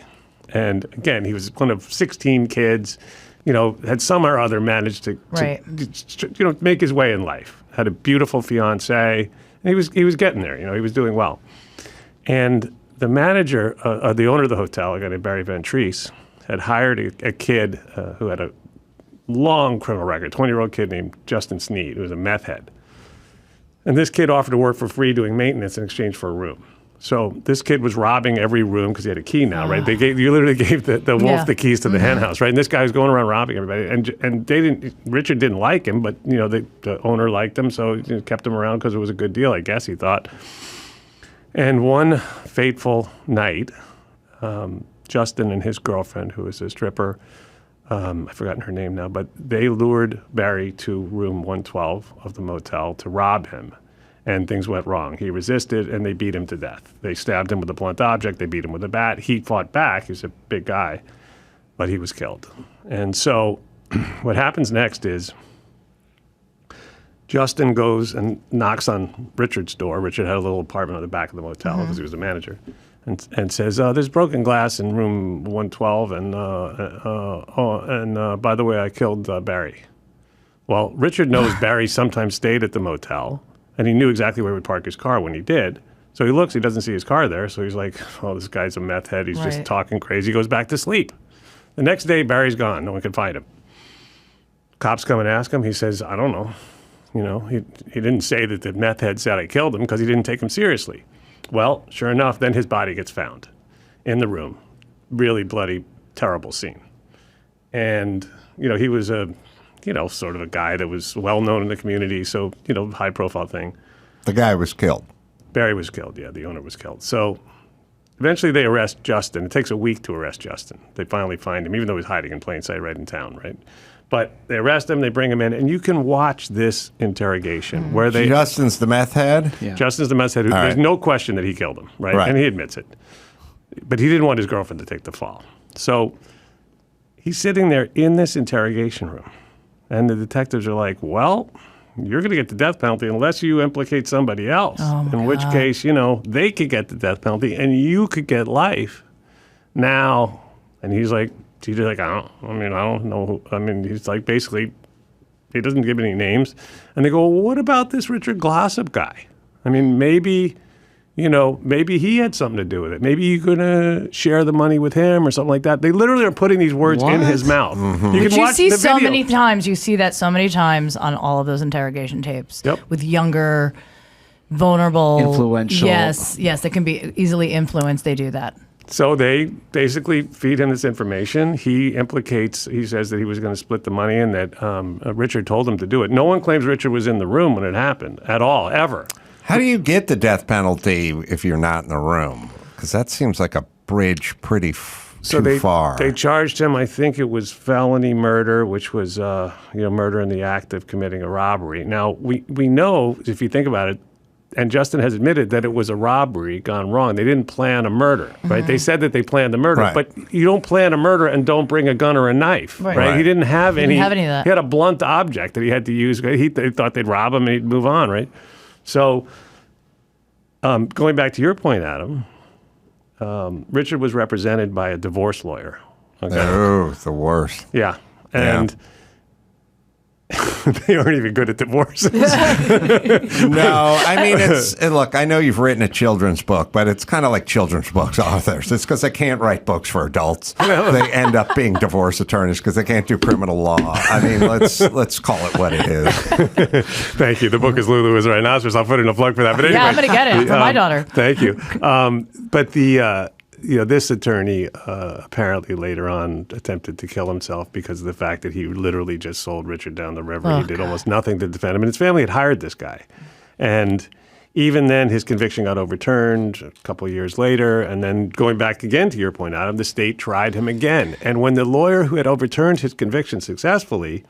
And again, he was one of 16 kids, had some or other managed to make his way in life. Had a beautiful fiance, and he was getting there, he was doing well. And the manager, the owner of the hotel, a guy named Barry Van Treese, had hired a kid who had a long criminal record, 20-year-old kid named Justin Sneed, who was a meth head. And this kid offered to work for free doing maintenance in exchange for a room. So this kid was robbing every room because he had a key now, right? You literally gave the wolf the keys to the hen house, right? And this guy was going around robbing everybody. And Richard didn't like him, but the owner liked him, so he kept him around because it was a good deal, I guess he thought. And one fateful night, Justin and his girlfriend, who was a stripper, I've forgotten her name now, but they lured Barry to room 112 of the motel to rob him, and things went wrong. He resisted, and they beat him to death. They stabbed him with a blunt object. They beat him with a bat. He fought back. He was a big guy, but he was killed. And so what happens next is Justin goes and knocks on Richard's door. Richard had a little apartment on the back of the motel because he was the manager. And says, there's broken glass in room 112, and by the way, I killed Barry. Well, Richard knows Barry sometimes stayed at the motel, and he knew exactly where he would park his car when he did. So he looks, he doesn't see his car there, so he's like, oh, this guy's a meth head, he's just talking crazy. He goes back to sleep. The next day, Barry's gone. No one can find him. Cops come and ask him. He says, I don't know. He didn't say that the meth head said I killed him because he didn't take him seriously. Well, sure enough, then his body gets found in the room. Really bloody, terrible scene. And, he was sort of a guy that was well known in the community, so, high profile thing. The guy was killed. Barry was killed, yeah, the owner was killed. So eventually they arrest Justin. It takes a week to arrest Justin. They finally find him, even though he's hiding in plain sight right in town, right? But they arrest him, they bring him in, and you can watch this interrogation where they... Justin's the meth head? Yeah. Justin's the meth head. There's no question that he killed him, right? And he admits it. But he didn't want his girlfriend to take the fall. So he's sitting there in this interrogation room, and the detectives are like, well, you're going to get the death penalty unless you implicate somebody else, in which case, they could get the death penalty, and you could get life. Now, and he's like, I don't know. He's like, basically, he doesn't give any names. And they go, well, what about this Richard Glossop guy? Maybe he had something to do with it. Maybe you're going to share the money with him or something like that. They literally are putting these words in his mouth. Mm-hmm. You see so many times. You see that so many times on all of those interrogation tapes with younger, vulnerable, influential. Yes, that can be easily influenced. They do that. So they basically feed him this information. He says that he was going to split the money and that Richard told him to do it. No one claims Richard was in the room when it happened at all, ever. How do you get the death penalty if you're not in the room? Because that seems like a bridge pretty too far. They charged him, I think it was felony murder, which was murder in the act of committing a robbery. Now, we know, if you think about it, and Justin has admitted that it was a robbery gone wrong. They didn't plan a murder, right? They said that they planned the murder, but you don't plan a murder and don't bring a gun or a knife, right? He didn't have any of that. He had a blunt object that he had to use. They thought they'd rob him and he'd move on, right? So going back to your point, Adam, Richard was represented by a divorce lawyer. Okay? Oh, the worst. Yeah. And they aren't even good at divorces. No, look, I know you've written a children's book, but it's kind of like children's books authors. It's because they can't write books for adults. They end up being divorce attorneys because they can't do criminal law. Let's call it what it is. Thank you. The book is Lulu is Rhinoceros. I'll put in a plug for that. But anyway, I'm going to get it for my daughter. Thank you. But this attorney apparently later on attempted to kill himself because of the fact that he literally just sold Richard down the river. He did almost nothing to defend him. And his family had hired this guy. And even then, his conviction got overturned a couple of years later. And then going back again to your point, Adam, the state tried him again. And when the lawyer who had overturned his conviction successfully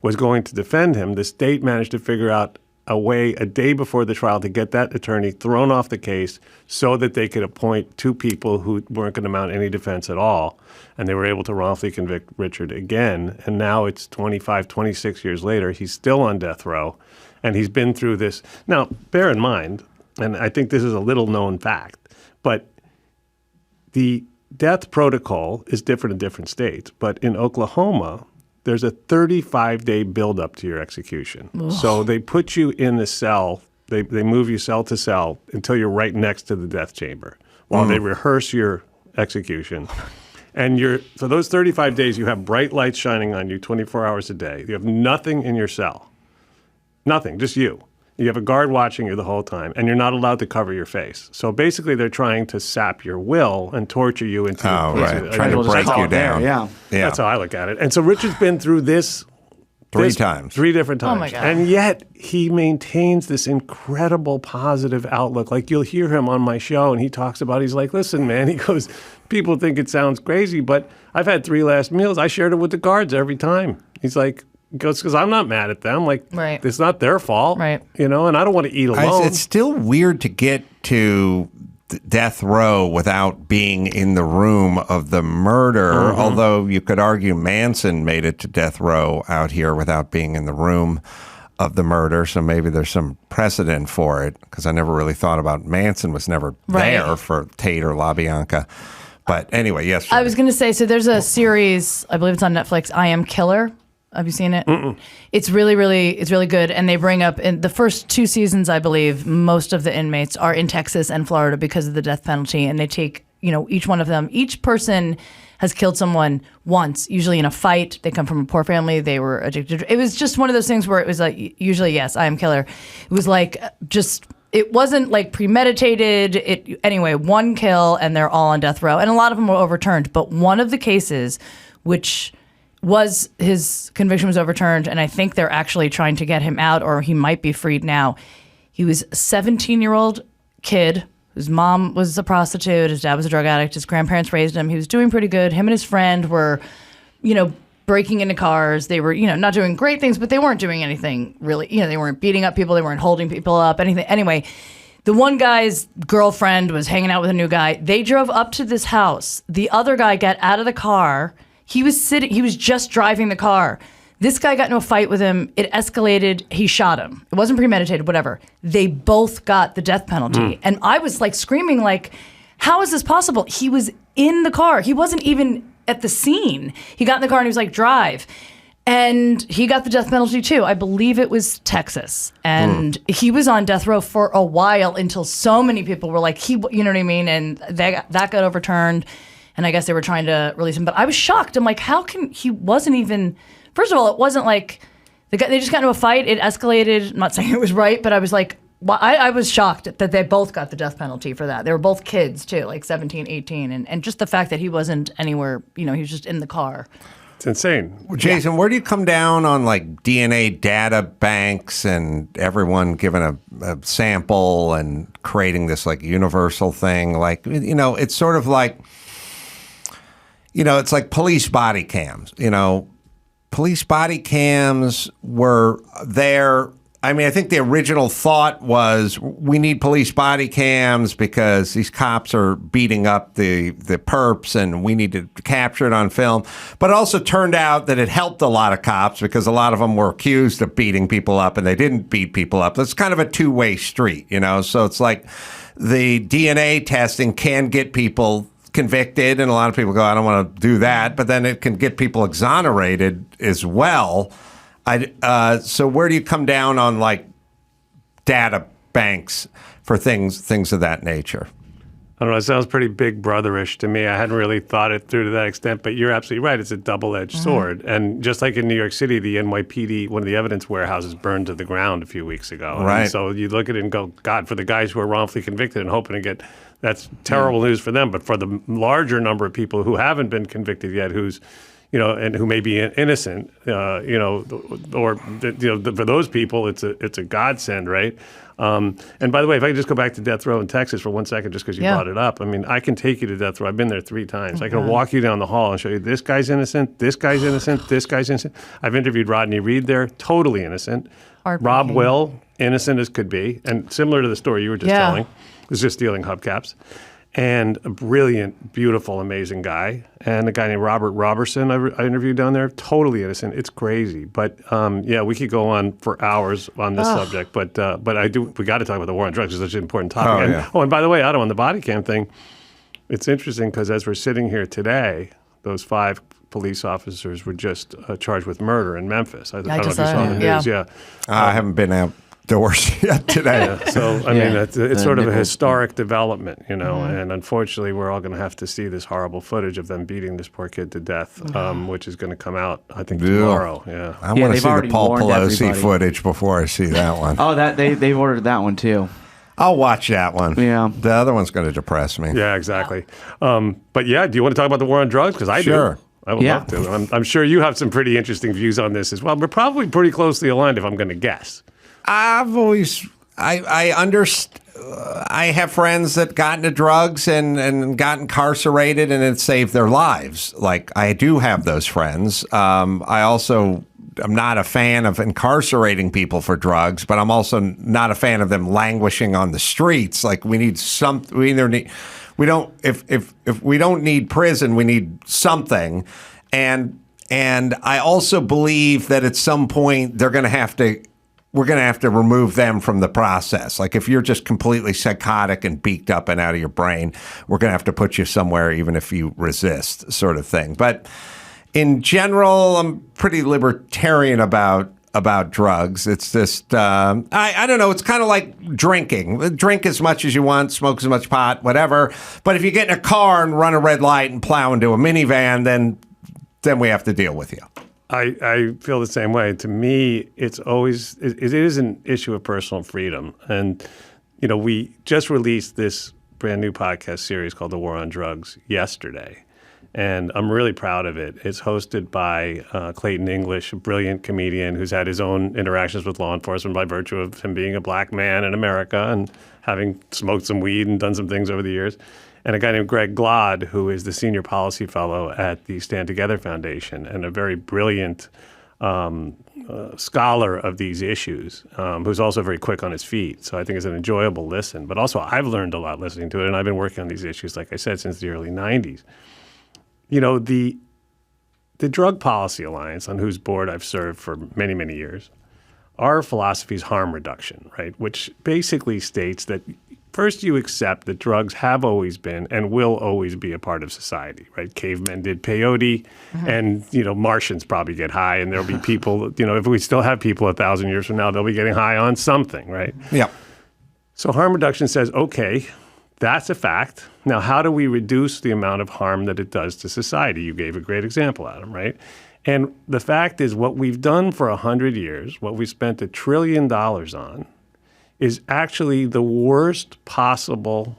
was going to defend him, the state managed to figure out a way a day before the trial to get that attorney thrown off the case so that they could appoint two people who weren't going to mount any defense at all. And they were able to wrongfully convict Richard again. And now it's 25, 26 years later. He's still on death row. And he's been through this. Now, bear in mind, and I think this is a little known fact, but the death protocol is different in different states. But in Oklahoma, there's a 35-day buildup to your execution. Ugh. So they put you in the cell. They move you cell to cell until you're right next to the death chamber while they rehearse your execution. And so those 35 days, you have bright lights shining on you 24 hours a day. You have nothing in your cell. Nothing, just you. You have a guard watching you the whole time, and you're not allowed to cover your face. So basically, they're trying to sap your will and torture you into trying to break you down. Yeah, that's how I look at it. And so Richard's been through this three different times. Oh my God. And yet he maintains this incredible positive outlook. Like you'll hear him on my show, and he talks about. He's like, "Listen, man," he goes, "People think it sounds crazy, but I've had 3 last meals. I shared it with the guards every time." He's like. Because I'm not mad at them. Like, It's not their fault. Right. And I don't want to eat alone. It's still weird to get to death row without being in the room of the murder, although you could argue Manson made it to death row out here without being in the room of the murder. So maybe there's some precedent for it, because I never really thought about Manson was never there for Tate or LaBianca. But anyway, yes. I was going to say, so there's a series, I believe it's on Netflix, I Am Killer. Have you seen it? Mm-mm. It's really good. And they bring up in the first 2 seasons, I believe, most of the inmates are in Texas and Florida because of the death penalty. And they take, each one of them, each person has killed someone once, usually in a fight. They come from a poor family. They were addicted. It was just one of those things where it was like, usually, yes, I am killer. It was like it wasn't like premeditated. Anyway, one kill and they're all on death row. And a lot of them were overturned. But one of the cases, which his conviction was overturned, and I think they're actually trying to get him out, or he might be freed now. He was a 17-year-old kid whose mom was a prostitute, his dad was a drug addict, his grandparents raised him. He was doing pretty good. Him and his friend were, breaking into cars. They were, not doing great things, but they weren't doing anything really. They weren't beating up people. They weren't holding people up, anything. Anyway, the one guy's girlfriend was hanging out with a new guy. They drove up to this house. The other guy got out of the car. He was just driving the car. This guy got into a fight with him. It escalated. He shot him. It wasn't premeditated, whatever. They both got the death penalty. And I was like screaming like, how is this possible? He was in the car. He wasn't even at the scene. He got in the car and he was like, drive. And he got the death penalty too. I believe it was Texas. And he was on death row for a while until so many people were like, you know what I mean? And that got overturned. And I guess they were trying to release him. But I was shocked. I'm like, how can he wasn't even... First of all, it wasn't like... They just got into a fight. It escalated. I'm not saying it was right, but I was like... Well, I was shocked that they both got the death penalty for that. They were both kids, too, like 17, 18. And just the fact that he wasn't anywhere... he was just in the car. It's insane. Well, Jason, where do you come down on like DNA data banks and everyone giving a sample and creating this like universal thing? Like, it's sort of like... it's like police body cams. Police body cams were there. I mean, I think the original thought was we need police body cams because these cops are beating up the perps and we need to capture it on film. But it also turned out that it helped a lot of cops because a lot of them were accused of beating people up and they didn't beat people up. It's kind of a two-way street, So it's like the DNA testing can get people convicted, and a lot of people go, I don't want to do that, but then it can get people exonerated as well. So where do you come down on like data banks for things of that nature? I don't know. It sounds pretty Big Brotherish to me. I hadn't really thought it through to that extent, but you're absolutely right. It's a double-edged sword. And just like in New York City, the NYPD, one of the evidence warehouses burned to the ground a few weeks ago. Right. And so you look at it and go, God, for the guys who are wrongfully convicted and hoping to get, that's terrible news for them. But for the larger number of people who haven't been convicted yet, whose and who may be innocent, or for those people, it's a godsend, right? And by the way, if I could just go back to death row in Texas for 1 second, just because you brought it up. I mean, I can take you to death row. I've been there 3 times. I can walk you down the hall and show you this guy's innocent, this guy's innocent, this guy's innocent. I've interviewed Rodney Reed there, totally innocent. Rob Will, innocent as could be, and similar to the story you were just telling, was just stealing hubcaps. And a brilliant, beautiful, amazing guy. And a guy named Robert Robertson I interviewed down there, totally innocent. It's crazy. But we could go on for hours on this subject. But we got to talk about the war on drugs. It's such an important topic. And by the way, Otto, on the body cam thing, it's interesting because as we're sitting here today, those 5 police officers were just charged with murder in Memphis. I don't know if you saw the news. Yeah. I haven't been outdoors yet today. So, I mean, it's sort of a historic development, and unfortunately, we're all going to have to see this horrible footage of them beating this poor kid to death, which is going to come out, I think, tomorrow. Yeah. I want to see the Paul Pelosi footage before I see that one. Oh, they've ordered that one, too. I'll watch that one. Yeah. The other one's going to depress me. Yeah, exactly. But yeah, do you want to talk about the war on drugs? Because I do. I would love to. I'm sure you have some pretty interesting views on this as well. We're probably pretty closely aligned, if I'm going to guess. I've always, I have friends that got into drugs and got incarcerated, and it saved their lives. Like, I do have those friends. I'm not a fan of incarcerating people for drugs, but I'm also not a fan of them languishing on the streets. Like, we need if we don't need prison, we need something. And I also believe that at some point we're going to have to remove them from the process. Like, if you're just completely psychotic and beaked up and out of your brain, we're going to have to put you somewhere even if you resist, sort of thing. But in general, I'm pretty libertarian about drugs. It's just, I don't know, it's kind of like drinking. Drink as much as you want, smoke as much pot, whatever. But if you get in a car and run a red light and plow into a minivan, then we have to deal with you. I feel the same way. To me, it is an issue of personal freedom. And, we just released this brand new podcast series called The War on Drugs yesterday. And I'm really proud of it. It's hosted by Clayton English, a brilliant comedian who's had his own interactions with law enforcement by virtue of him being a black man in America and having smoked some weed and done some things over the years. And a guy named Greg Glod, who is the senior policy fellow at the Stand Together Foundation and a very brilliant scholar of these issues, who's also very quick on his feet. So I think it's an enjoyable listen. But also, I've learned a lot listening to it, and I've been working on these issues, like I said, since the early 90s. The Drug Policy Alliance, on whose board I've served for many, many years, our philosophy is harm reduction, right? Which basically states that first you accept that drugs have always been and will always be a part of society, right? Cavemen did peyote, and, Martians probably get high, and there'll be people, if we still have people 1,000 years from now, they'll be getting high on something, right? Yeah. So harm reduction says, okay, that's a fact. Now, how do we reduce the amount of harm that it does to society? You gave a great example, Adam, right? And the fact is, what we've done for 100 years, what we spent $1 trillion on, is actually the worst possible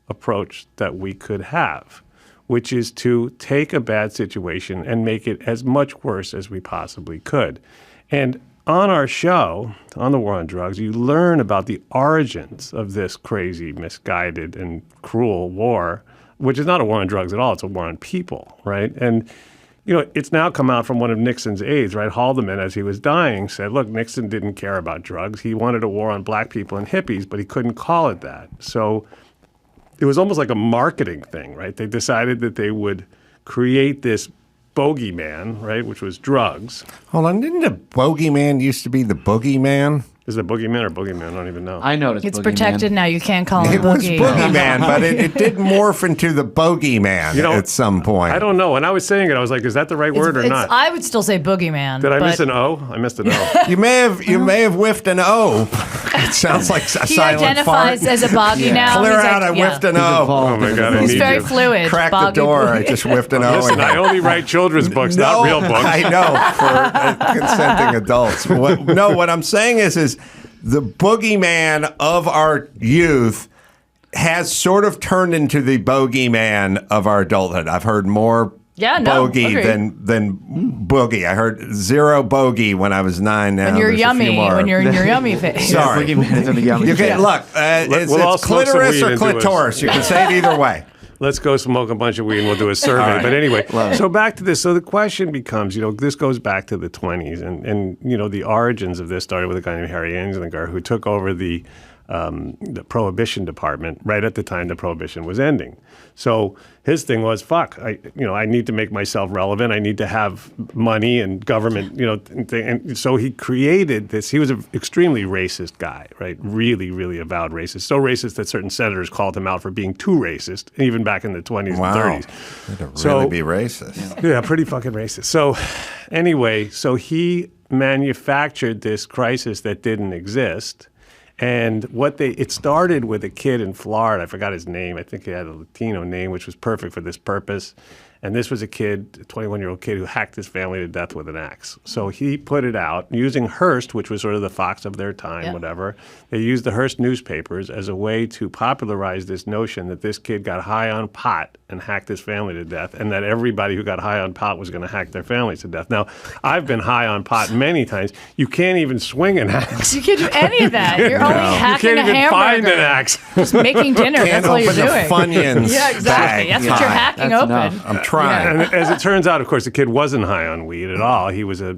approach that we could have, which is to take a bad situation and make it as much worse as we possibly could. And on our show, on the War on Drugs, you learn about the origins of this crazy, misguided, and cruel war, which is not a war on drugs at all. It's a war on people, right? And, it's now come out from one of Nixon's aides, right? Haldeman, as he was dying, said, look, Nixon didn't care about drugs. He wanted a war on black people and hippies, but he couldn't call it that. So it was almost like a marketing thing, right? They decided that they would create this bogeyman, right, which was drugs. Hold on, didn't the bogeyman used to be the boogeyman? Is it boogeyman or boogeyman? I don't even know. I know it's protected now. You can't call it boogie. It was boogeyman, but it did morph into the bogeyman at some point. I don't know. When I was saying it, I was like, is that the right word or not? I would still say boogeyman. Did I miss an O? I missed an O. You may have whiffed an O. It sounds like a silent fart. He identifies as a boggy now. Clear out, I whiffed an O. Oh my God, He's very fluid. Crack the door. I just whiffed an O. Listen, I only write children's books, not real books. I know, for consenting adults. What I'm saying is the boogeyman of our youth has sort of turned into the bogeyman of our adulthood. I've heard more Yeah, no, bogey agreed. than boogie. I heard 0 bogey when I was 9. Now When you're there's a few yummy, more. when you're in your yummy phase. Sorry. Boogeyman is in the yummy You phase. can look. It's we'll all smoke some clitoris weed or and do a- clitoris. You can say it either way. Let's go smoke a bunch of weed and we'll do a survey. All right. But anyway, Love it. so back to this. So the question becomes, this goes back to the 20s. And the origins of this started with a guy named Harry Anslinger who took over the Prohibition Department right at the time the Prohibition was ending. So his thing was, I need to make myself relevant. I need to have money and government, and so he created this. He was an extremely racist guy, right? Really, really avowed racist. So racist that certain senators called him out for being too racist, even back in the 20s Wow. and 30s. That'd So- really be racist. Yeah, pretty fucking racist. So anyway, so he manufactured this crisis that didn't exist. And it started with a kid in Florida. I forgot his name. I think he had a Latino name, which was perfect for this purpose. And this was a 21-year-old kid who hacked his family to death with an axe. So he put it out using Hearst, which was sort of the Fox of their time, whatever. They used the Hearst newspapers as a way to popularize this notion that this kid got high on pot and hacked his family to death, and that everybody who got high on pot was going to hack their families to death. Now, I've been high on pot many times. You can't even swing an axe. You can't do any of that. You're only You hacking can't a even hamburger. find an axe. Just making dinner. Can't That's all you're open the doing. Funyuns Yeah, exactly. bag. That's what you're Fine. hacking That's open. enough. I'm trying. And as it turns out, of course, the kid wasn't high on weed at all. He was he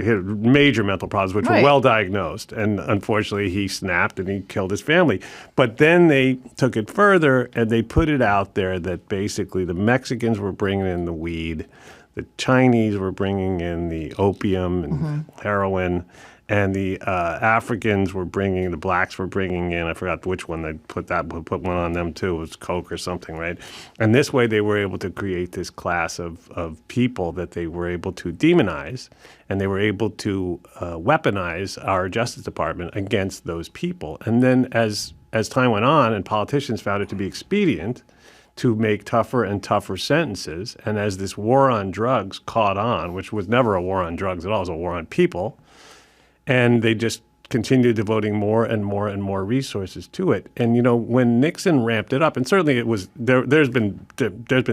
had major mental problems, which were Right. well diagnosed. And unfortunately, he snapped and he killed his family. But then they took it further and they put it out there that basically the Mexicans were bringing in the weed, the Chinese were bringing in the opium and heroin, and the Africans were the blacks were bringing in, I forgot which one they put one on them too, it was coke or something, right? And this way they were able to create this class of people that they were able to demonize, and they were able to weaponize our Justice Department against those people. And then as time went on and politicians found it to be expedient to make tougher and tougher sentences, and as this war on drugs caught on, which was never a war on drugs at all, it was a war on people, and they just continued devoting more and more and more resources to it. And when Nixon ramped it up, and certainly it was there's been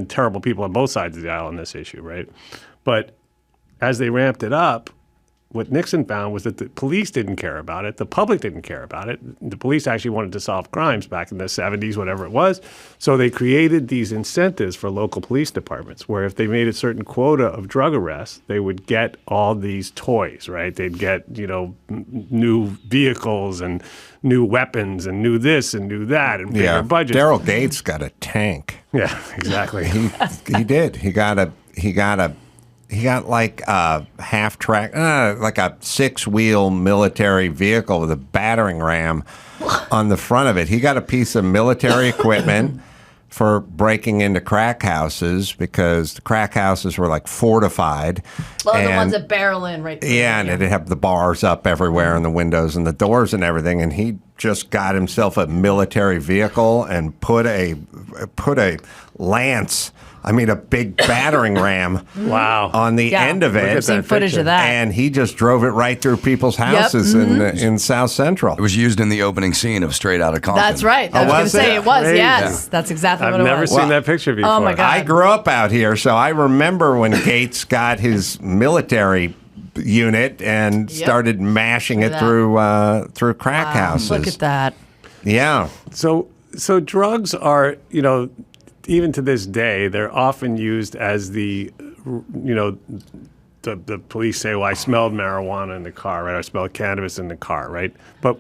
terrible people on both sides of the aisle on this issue, right? But as they ramped it up, what Nixon found was that the police didn't care about it. The public didn't care about it. The police actually wanted to solve crimes back in the 70s, whatever it was. So they created these incentives for local police departments where if they made a certain quota of drug arrests, they would get all these toys, right? They'd get, new vehicles and new weapons and new this and new that and bigger budgets. Daryl Gates got a tank. Yeah, exactly. He did. He got like a half-track, like a 6-wheel military vehicle with a battering ram on the front of it. He got a piece of military equipment for breaking into crack houses because the crack houses were like fortified. The ones that barrel in right there. Yeah, and it'd have the bars up everywhere and the windows and the doors and everything. And he just got himself a military vehicle and put a lance. I mean, a big battering ram Wow. on the end of Look at it. that Seen footage picture. of that. And he just drove it right through people's houses in South Central. It was used in the opening scene of Straight Outta Compton. That's right. I was going to was say it? it was. Crazy. Yes, that's exactly I've what it never was. seen that picture before. Oh, my God. I grew up out here, so I remember when Gates got his military unit and started mashing it that. through crack houses. Look at that. Yeah. So drugs are, even to this day, they're often used as the police say, well, I smelled marijuana in the car, right? I smelled cannabis in the car, right? But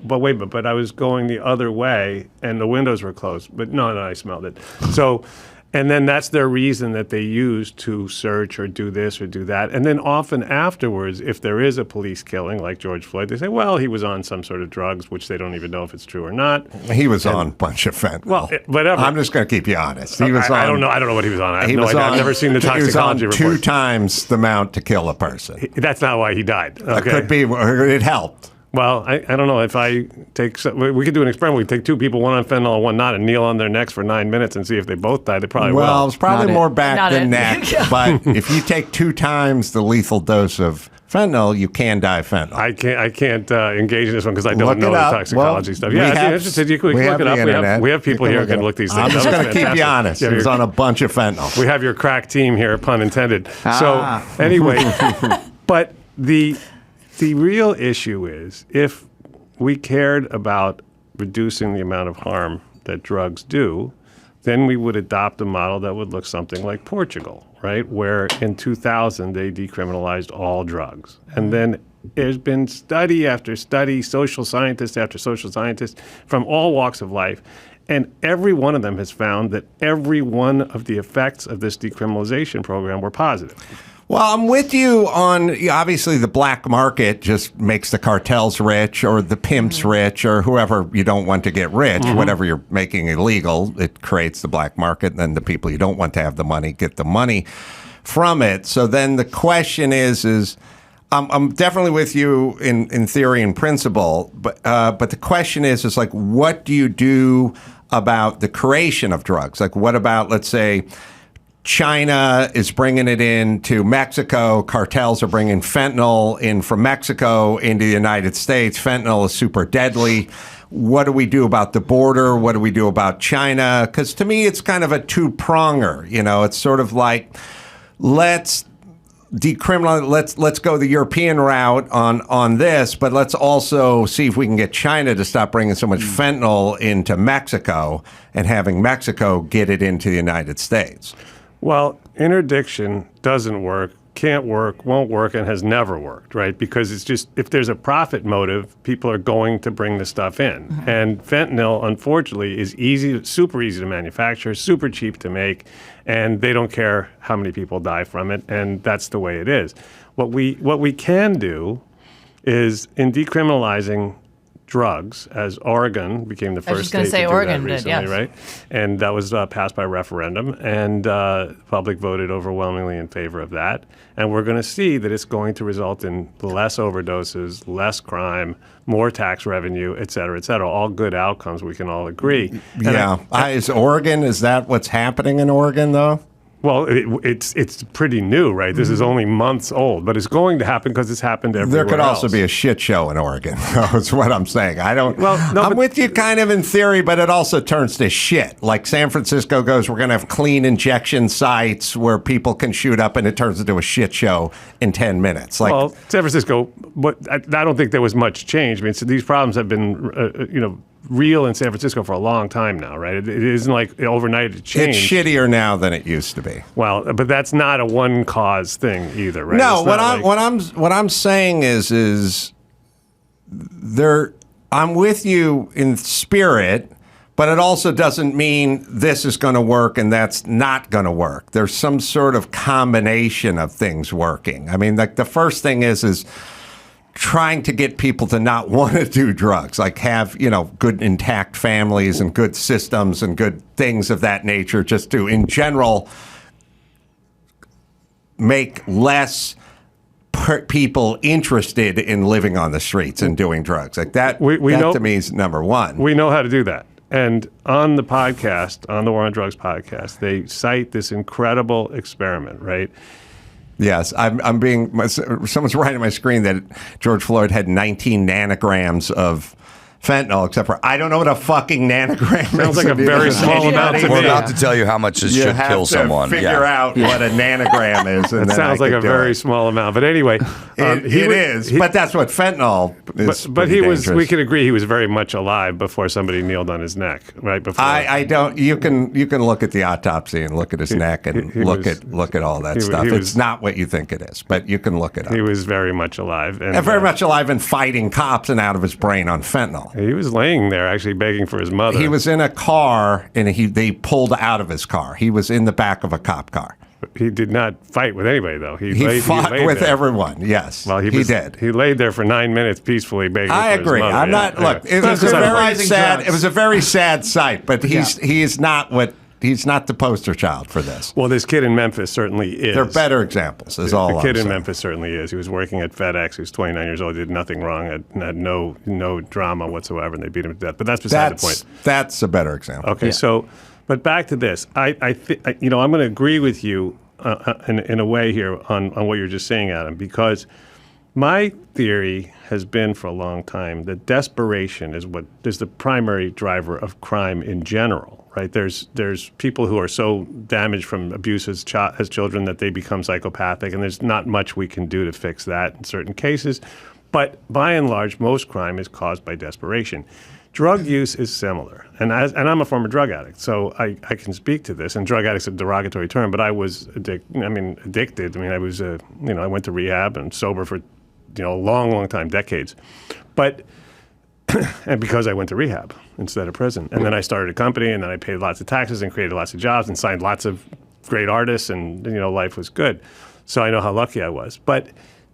I was going the other way and the windows were closed. But no, I smelled it. So, and then that's their reason that they use to search or do this or do that. And then often afterwards, if there is a police killing like George Floyd, they say, well, he was on some sort of drugs, which they don't even know if it's true or not. He was on a bunch of fentanyl. Well, whatever. I'm just going to keep you honest. He was on. I don't know. I don't know what he was on. I have He no was idea. on. I've never seen the He was on toxicology 2 report. times the amount to kill a person. That's not why he died. It Okay. could be. It helped. Well, I don't know if I take. We could do an experiment. We take two people, one on fentanyl and one not, and kneel on their necks for 9 minutes and see if they both die. They probably will. Well, it's probably Not more it. back Not than it. neck. Yeah. But if you take 2 times the lethal dose of fentanyl, you can die of fentanyl. I can't engage in this one because I don't Look know it the up. toxicology Well, stuff. we Yeah, have- I'm interested. You can we look have it the up. internet. We have people You here can who can look look it these up. things I'm up. just going That's to keep you fantastic. honest. Yeah, It was you're- on a bunch of fentanyl. We have your crack team here, pun intended. Ah. So anyway, but the real issue is if we cared about reducing the amount of harm that drugs do, then we would adopt a model that would look something like Portugal, right? Where in 2000 they decriminalized all drugs. And then there's been study after study, social scientist after social scientist from all walks of life. And every one of them has found that every one of the effects of this decriminalization program were positive. Well, I'm with you on, obviously, the black market just makes the cartels rich or the pimps rich or whoever you don't want to get rich. Whatever you're making illegal, it creates the black market. And then the people you don't want to have the money get the money from it. So then the question is I'm definitely with you in theory and principle. But the question is like, what do you do about the creation of drugs? Like, what about, let's say, China is bringing it into Mexico. Cartels are bringing fentanyl in from Mexico into the United States. Fentanyl is super deadly. What do we do about the border? What do we do about China? Because to me, it's kind of a two-pronger. You know, it's sort of like, let's decriminalize, let's go the European route on this, but let's also see if we can get China to stop bringing so much fentanyl into Mexico and having Mexico get it into the United States. Well, interdiction doesn't work, can't work, won't work, and has never worked, right? Because it's just, if there's a profit motive, people are going to bring the stuff in. And fentanyl, unfortunately, is super easy to manufacture, super cheap to make, and they don't care how many people die from it, and that's the way it is. What we can do is, in decriminalizing drugs, as Oregon became the I was first just gonna state say to do Oregon that did, recently, yes. right? And that was passed by referendum, and the public voted overwhelmingly in favor of that. And we're going to see that it's going to result in less overdoses, less crime, more tax revenue, et cetera, all good outcomes. We can all agree. And Is Oregon, is that what's happening in Oregon, though? Well, it's pretty new, right? This is only months old, but it's going to happen because it's happened everywhere There could also else. be a shit show in Oregon. That's what I'm saying. I'm but- with you kind of in theory, but it also turns to shit. Like San Francisco goes, we're going to have clean injection sites where people can shoot up, and it turns into a shit show in 10 minutes. Like, Well, San Francisco, but I don't think there was much change. I mean, so these problems have been, real in San Francisco for a long time now, right? It isn't like overnight it it's changed. shittier now than it used to be. Well, but that's not a one cause thing either, right? No, It's not what I'm saying is there. I'm with you in spirit, but it also doesn't mean this is going to work and that's not going to work. There's some sort of combination of things working. I mean, like the first thing is trying to get people to not want to do drugs, like have, good intact families and good systems and good things of that nature, just to, in general, make less people interested in living on the streets and doing drugs. Like that, We that know- to me is number one. We know how to do that. And on the podcast, on the War on Drugs podcast, they cite this incredible experiment, right? Yes, I'm being. Someone's writing on my screen that George Floyd had 19 nanograms of fentanyl, except for I don't know what a fucking nanogram is. Sounds like a very small amount to We're me. about to tell you how much this You should have kill to someone. figure out what a nanogram is. And It then sounds I like could a do very it. small amount. But anyway, It is, but that's what fentanyl is. But pretty he was. dangerous. We could agree he was very much alive before somebody kneeled on his neck, right before. I don't. You can look at the autopsy and look at his neck and he look was- at all that he stuff. was- It's not what you think it is, but you can look it up. He was very much alive, And very much alive and fighting cops and out of his brain on fentanyl. He was laying there, actually begging for his mother. He was in a car and they pulled out of his car. He was in the back of a cop car. He did not fight with anybody, though. He fought laid with there. everyone. Yes, Well, he did. He laid there for 9 minutes peacefully begging. I for agree. His mother. I'm Yeah, not. yeah. Look, it Not was a because I'm- very Legalizing sad. drugs. It was a very sad sight. But he is not what He's not the poster child for this. Well, this kid in Memphis certainly is. They're better examples, is all The I'm kid in saying. Memphis certainly is. He was working at FedEx. He was 29 years old. Did nothing wrong. Had no drama whatsoever, and they beat him to death. But that's beside the point. That's a better example. Okay, so, but back to this. I'm going to agree with you in a way here on what you're just saying, Adam, because my theory has been for a long time that desperation is the primary driver of crime in general. Right? There's people who are so damaged from abuse as children that they become psychopathic, and there's not much we can do to fix that in certain cases. But by and large, most crime is caused by desperation. Drug use is similar, and I'm a former drug addict, so I can speak to this. And drug addict's a derogatory term, but I was addicted. I was I went to rehab and sober for a long time, decades, but. And because I went to rehab instead of prison. And then I started a company, and then I paid lots of taxes and created lots of jobs and signed lots of great artists, and life was good. So I know how lucky I was. But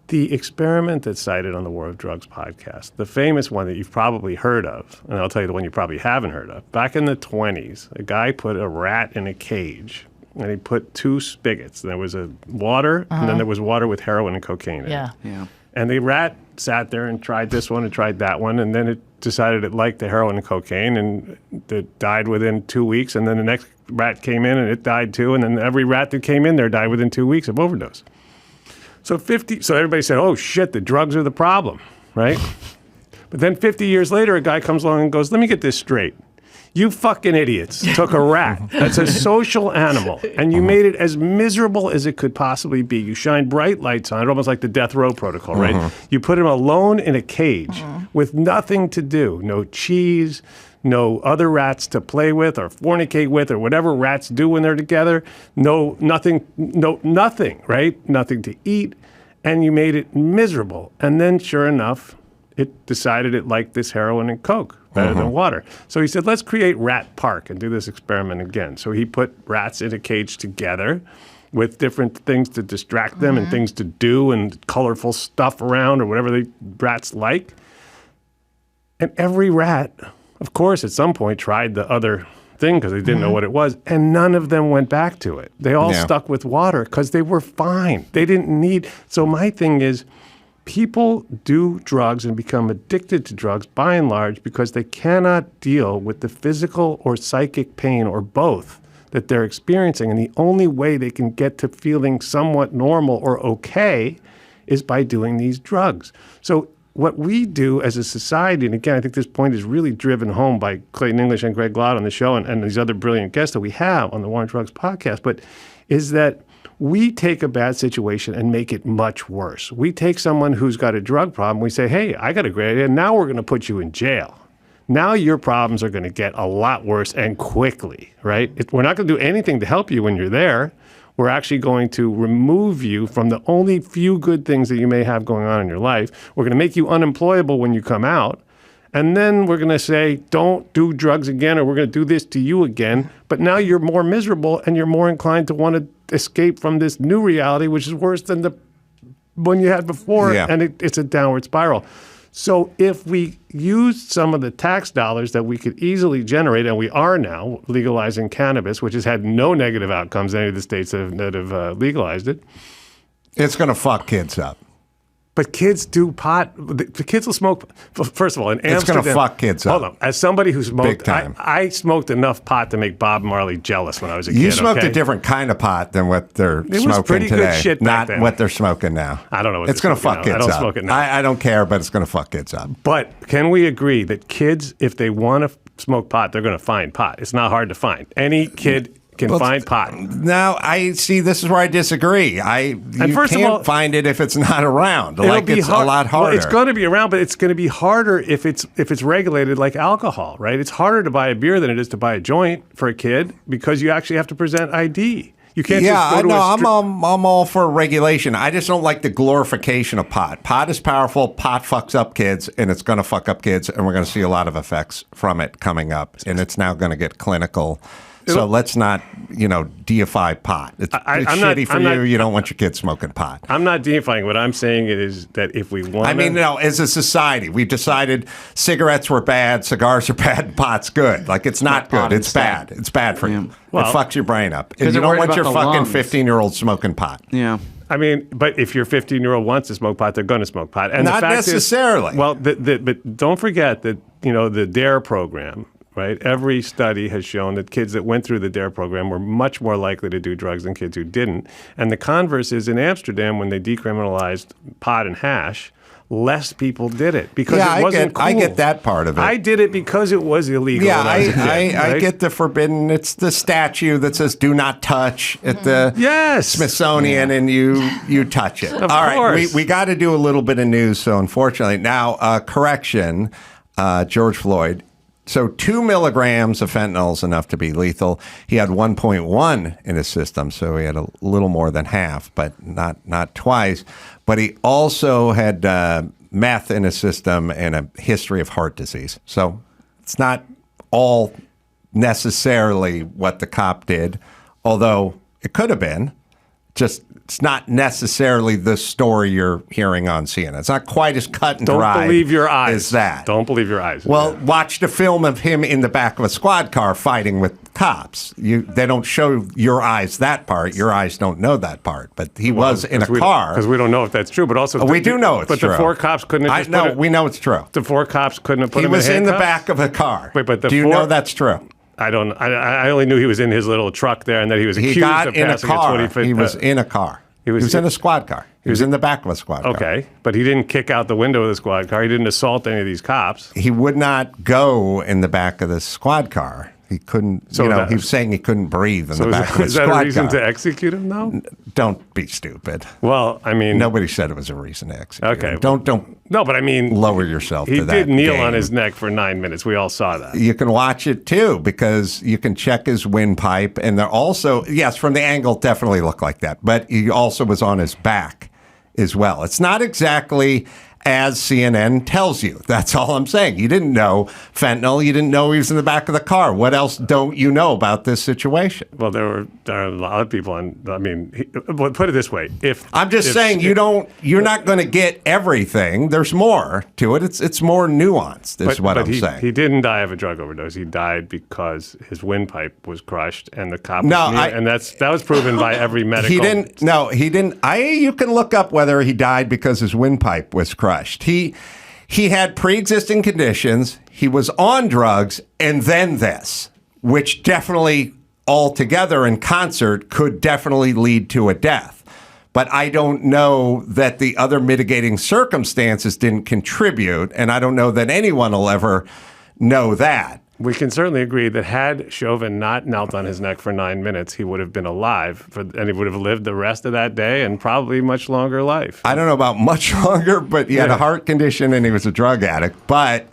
the experiment that's cited on the War of Drugs podcast, the famous one that you've probably heard of, and I'll tell you the one you probably haven't heard of, back in the 1920s, a guy put a rat in a cage, and he put 2 spigots. There was a water, and then there was water with heroin and cocaine in it. Yeah. And the rat sat there and tried this one and tried that one, and then it decided it liked the heroin and cocaine, and it died within 2 weeks. And then the next rat came in, and it died too. And then every rat that came in there died within 2 weeks of overdose. So everybody said, "Oh shit, the drugs are the problem," right? But then 50 years later, a guy comes along and goes, "Let me get this straight. You fucking idiots took a rat that's a social animal, and you made it as miserable as it could possibly be. You shined bright lights on it, almost like the death row protocol, right? You put him alone in a cage with nothing to do, no cheese, no other rats to play with or fornicate with or whatever rats do when they're together. Nothing, right? Nothing to eat, and you made it miserable. And then, sure enough, it decided it liked this heroin and coke better than water. So he said, let's create Rat Park and do this experiment again. So he put rats in a cage together with different things to distract them and things to do and colorful stuff around or whatever the rats like. And every rat, of course, at some point tried the other thing because they didn't know what it was, and none of them went back to it. They all stuck with water because they were fine. They didn't need... So my thing is, people do drugs and become addicted to drugs by and large because they cannot deal with the physical or psychic pain or both that they're experiencing. And the only way they can get to feeling somewhat normal or okay is by doing these drugs. So what we do as a society, and again, I think this point is really driven home by Clayton English and Greg Lott on the show and these other brilliant guests that we have on the War on Drugs podcast, but is that we take a bad situation and make it much worse. We take someone who's got a drug problem, we say, hey, I got a great idea, now we're going to put you in jail. Now your problems are going to get a lot worse and quickly, right? We're not going to do anything to help you when you're there. We're actually going to remove you from the only few good things that you may have going on in your life. We're going to make you unemployable when you come out. And then we're going to say, don't do drugs again, or we're going to do this to you again. But now you're more miserable and you're more inclined to want to escape from this new reality, which is worse than the one you had before. Yeah. And it's a downward spiral. So if we used some of the tax dollars that we could easily generate, and we are now legalizing cannabis, which has had no negative outcomes in any of the states that have legalized it. It's going to fuck kids up. But kids do pot. The kids will smoke. First of all, in Amsterdam, It's going to fuck kids up. Hold on. As somebody who smoked, Big time. I smoked enough pot to make Bob Marley jealous when I was a kid. You smoked okay? a different kind of pot than what they're was smoking pretty good today. shit back Not then. what they're smoking now. I don't know what it's they're going to fuck smoking now. kids I don't up. smoke it now. I don't care, but it's going to fuck kids up. But can we agree that kids, if they want to smoke pot, they're going to find pot? It's not hard to find. Any kid can find pot. Now, I see. This is where I disagree. You first of can't all, find it if it's not around. It'll Like be it's a lot harder. Well, it's going to be around, but it's going to be harder if it's regulated like alcohol, right? It's harder to buy a beer than it is to buy a joint for a kid because you actually have to present ID. You can't just go to I'm all for regulation. I just don't like the glorification of pot. Pot is powerful. Pot fucks up kids, and it's going to fuck up kids, and we're going to see a lot of effects from it coming up. And it's now going to get clinical So let's not, deify pot. It's shitty for you. You don't want your kids smoking pot. I'm not deifying. What I'm saying is that if we want, as a society, we've decided cigarettes were bad, cigars are bad, and pot's good. Like it's not good. It's bad. It's bad for you. Well, it fucks your brain up. And you don't want your fucking 15-year-old smoking pot. Yeah. But if your 15-year-old wants to smoke pot, they're going to smoke pot. And not the fact necessarily. But don't forget that the DARE program, right? Every study has shown that kids that went through the DARE program were much more likely to do drugs than kids who didn't. And the converse is in Amsterdam, when they decriminalized pot and hash, less people did it because it wasn't cool. I get that part of it. I did it because it was illegal. Yeah, when I was a kid, I right? get the forbidden. It's the statue that says "Do not touch" at the Smithsonian, and you touch it. Of All right, course. we got to do a little bit of news. So unfortunately, now correction, George Floyd. So 2 milligrams of fentanyl is enough to be lethal. He had 1.1 in his system, so he had a little more than half, but not twice. But he also had meth in his system and a history of heart disease. So it's not all necessarily what the cop did, although it could have been. Just it's not necessarily the story you're hearing on CNN. It's not quite as cut and dry. Don't believe your eyes. As that. Don't believe your eyes. Well, watch the film of him in the back of a squad car fighting with cops. They don't show your eyes that part. Your eyes don't know that part. But he was in a car. Because we don't know if that's true. But also, we do know it's true. But the 4 cops couldn't have just we know it's true. The 4 cops couldn't have put him in handcuffs? He was in the back of a car. Wait, but do you know that's true? I don't. I only knew he was in his little truck there, and that he was accused of passing a 20-foot. He was in a car. He was in a squad car. He was in the back of a squad car. Okay, but he didn't kick out the window of the squad car. He didn't assault any of these cops. He would not go in the back of the squad car. He couldn't, he was saying he couldn't breathe in the back of the squad car. Is that a reason to execute him, though? Don't be stupid. Well, I mean... Nobody said it was a reason to execute him. Don't No, but I mean... Lower yourself to that He did kneel game. on his neck for 9 minutes. We all saw that. You can watch it, too, because you can check his windpipe. And they're also... Yes, from the angle, definitely looked like that. But he also was on his back as well. It's not exactly... as CNN tells you. That's all I'm saying. You didn't know fentanyl. You didn't know he was in the back of the car. What else don't you know about this situation? Well, there are a lot of people on. I mean, put it this way: I'm just saying, you're not going to get everything. There's more to it. It's more nuanced. Is what I'm saying. He didn't die of a drug overdose. He died because his windpipe was crushed, and the cop. And that was proven by every medical. He didn't. No, he didn't. You can look up whether he died because his windpipe was crushed. He had pre-existing conditions. He was on drugs, and then this, which definitely altogether in concert could definitely lead to a death. But I don't know that the other mitigating circumstances didn't contribute, and I don't know that anyone will ever know that. We can certainly agree that had Chauvin not knelt on his neck for 9 minutes, he would have been alive, and he would have lived the rest of that day and probably much longer life. I don't know about much longer, but he had a heart condition and he was a drug addict. But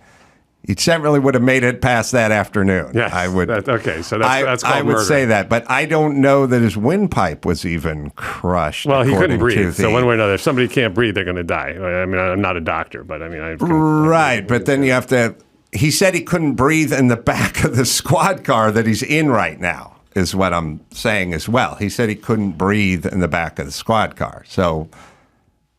he certainly would have made it past that afternoon. Yes, I would. So that's called I would murder. say that, but I don't know that his windpipe was even crushed. Well, he couldn't breathe. So one way or another, if somebody can't breathe, they're going to die. I mean, I'm not a doctor, but I mean, right. But then you have to. He said he couldn't breathe in the back of the squad car that he's in right now, is what I'm saying as well. He said he couldn't breathe in the back of the squad car. So,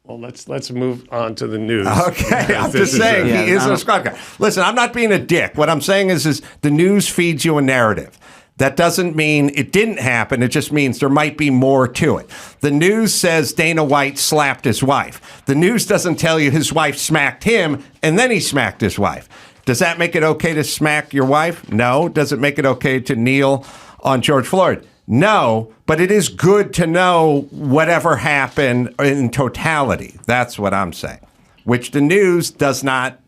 well, let's move on to the news. Okay, I'm just saying he is in a squad car. Listen, I'm not being a dick. What I'm saying is the news feeds you a narrative. That doesn't mean it didn't happen. It just means there might be more to it. The news says Dana White slapped his wife. The news doesn't tell you his wife smacked him and then he smacked his wife. Does that make it okay to smack your wife? No. Does it make it okay to kneel on George Floyd? No. But it is good to know whatever happened in totality. That's what I'm saying, which the news does not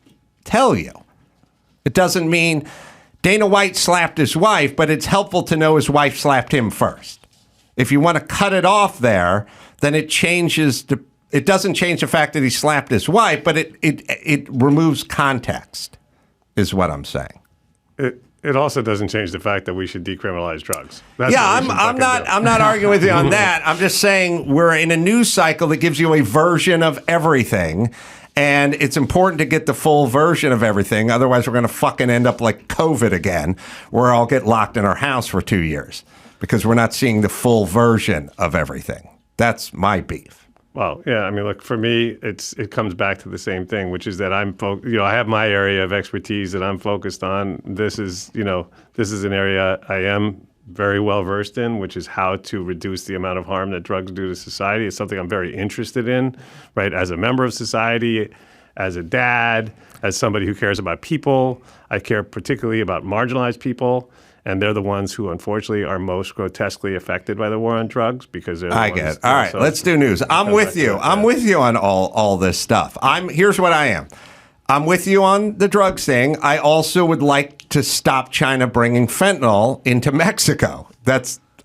tell you. It doesn't mean Dana White slapped his wife, but it's helpful to know his wife slapped him first. If you want to cut it off there, then it changes it doesn't change the fact that he slapped his wife, but it removes context. Is what I'm saying. It also doesn't change the fact that we should decriminalize drugs. I'm not arguing with you on that. I'm just saying we're in a news cycle that gives you a version of everything, And it's important to get the full version of everything. Otherwise, we're going to fucking end up like COVID again, where I'll get locked in our house for 2 years because we're not seeing the full version of everything. That's my beef. Well, yeah, I mean, look, for me, it comes back to the same thing, which is that I have my area of expertise that I'm focused on. This is an area I am very well versed in, which is how to reduce the amount of harm that drugs do to society. It's something I'm very interested in, right? As a member of society, as a dad, as somebody who cares about people. I care particularly about marginalized people, and they're the ones who, unfortunately, are most grotesquely affected by the war on drugs because they're the I ones, get it. All right, so let's do news. I'm with you. I'm with you on all this stuff. Here's what I am. I'm with you on the drugs thing. I also would like to stop China bringing fentanyl into Mexico.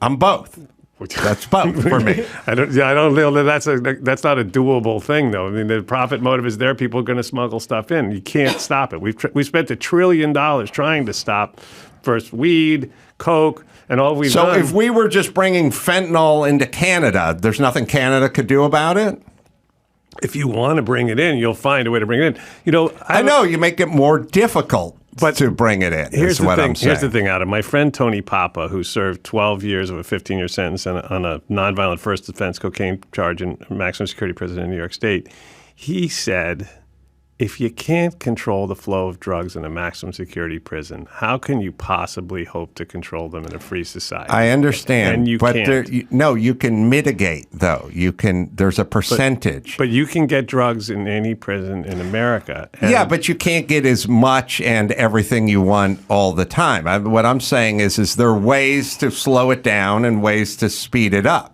I'm both. That's both for me. I don't feel that that's not a doable thing, though. I mean, the profit motive is there. People are going to smuggle stuff in. You can't stop it. We spent $1 trillion trying to stop first weed, coke, and all we've done. So if we were just bringing fentanyl into Canada, there's nothing Canada could do about it? If you want to bring it in, you'll find a way to bring it in. I know you make it more difficult to bring it in. Here's what I'm saying. Here's the thing, Adam. My friend Tony Papa, who served 12 years of a 15-year sentence on a nonviolent first offense cocaine charge in maximum security prison in New York State, he said, if you can't control the flow of drugs in a maximum security prison, how can you possibly hope to control them in a free society? I understand, and you can't. You can mitigate, though. There's a percentage. But you can get drugs in any prison in America. Yeah, but you can't get as much and everything you want all the time. What I'm saying is there are ways to slow it down and ways to speed it up.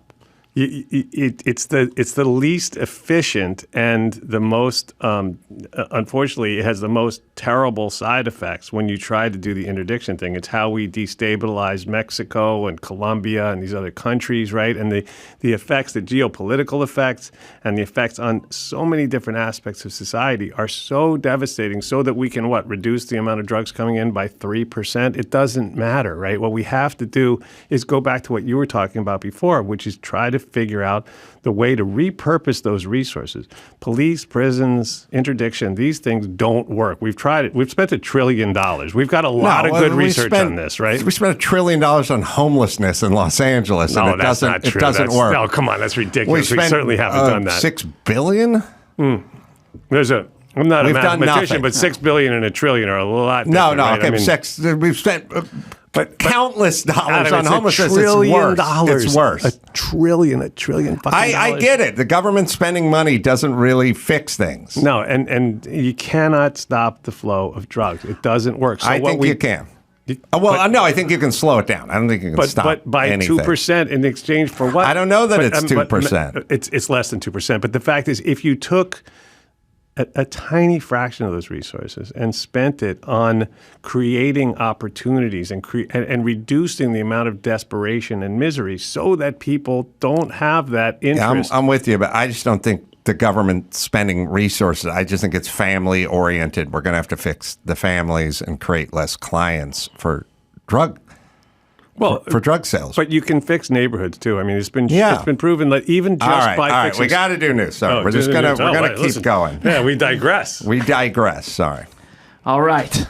It's the least efficient and the most, unfortunately, it has the most terrible side effects when you try to do the interdiction thing. It's how we destabilize Mexico and Colombia and these other countries, right? And the effects, the geopolitical effects and the effects on so many different aspects of society are so devastating so that we can, reduce the amount of drugs coming in by 3%? It doesn't matter, right? What we have to do is go back to what you were talking about before, which is try to figure out the way to repurpose those resources. Police, prisons, interdiction, these things don't work. We've tried it. We've spent $1 trillion. We've got a lot of good research on this, right? We spent $1 trillion on homelessness in Los Angeles, and that's not true. It doesn't work. No, come on, that's ridiculous. We certainly haven't done that. $6 billion? I'm not a mathematician, but $6 billion and $1 trillion are a lot different. No, right? okay. We've spent countless dollars Adam, on homelessness. $1 trillion. It's worse. $1 trillion fucking dollars. I get it. The government spending money doesn't really fix things. No, and you cannot stop the flow of drugs. It doesn't work. So I think you can. I think you can slow it down. I don't think you can stop But by anything. 2% in exchange for what? I don't know that it's 2%. It's less than 2%. But the fact is, if you took a tiny fraction of those resources and spent it on creating opportunities and reducing the amount of desperation and misery so that people don't have that interest. Yeah, I'm with you, but I just don't think the government spending resources. I just think it's family oriented. We're going to have to fix the families and create less clients for drug sales. But you can fix neighborhoods too. I mean, it's been proven that even just by fixing. We got to do news. So we're gonna keep going. Yeah, we digress. Sorry. All right.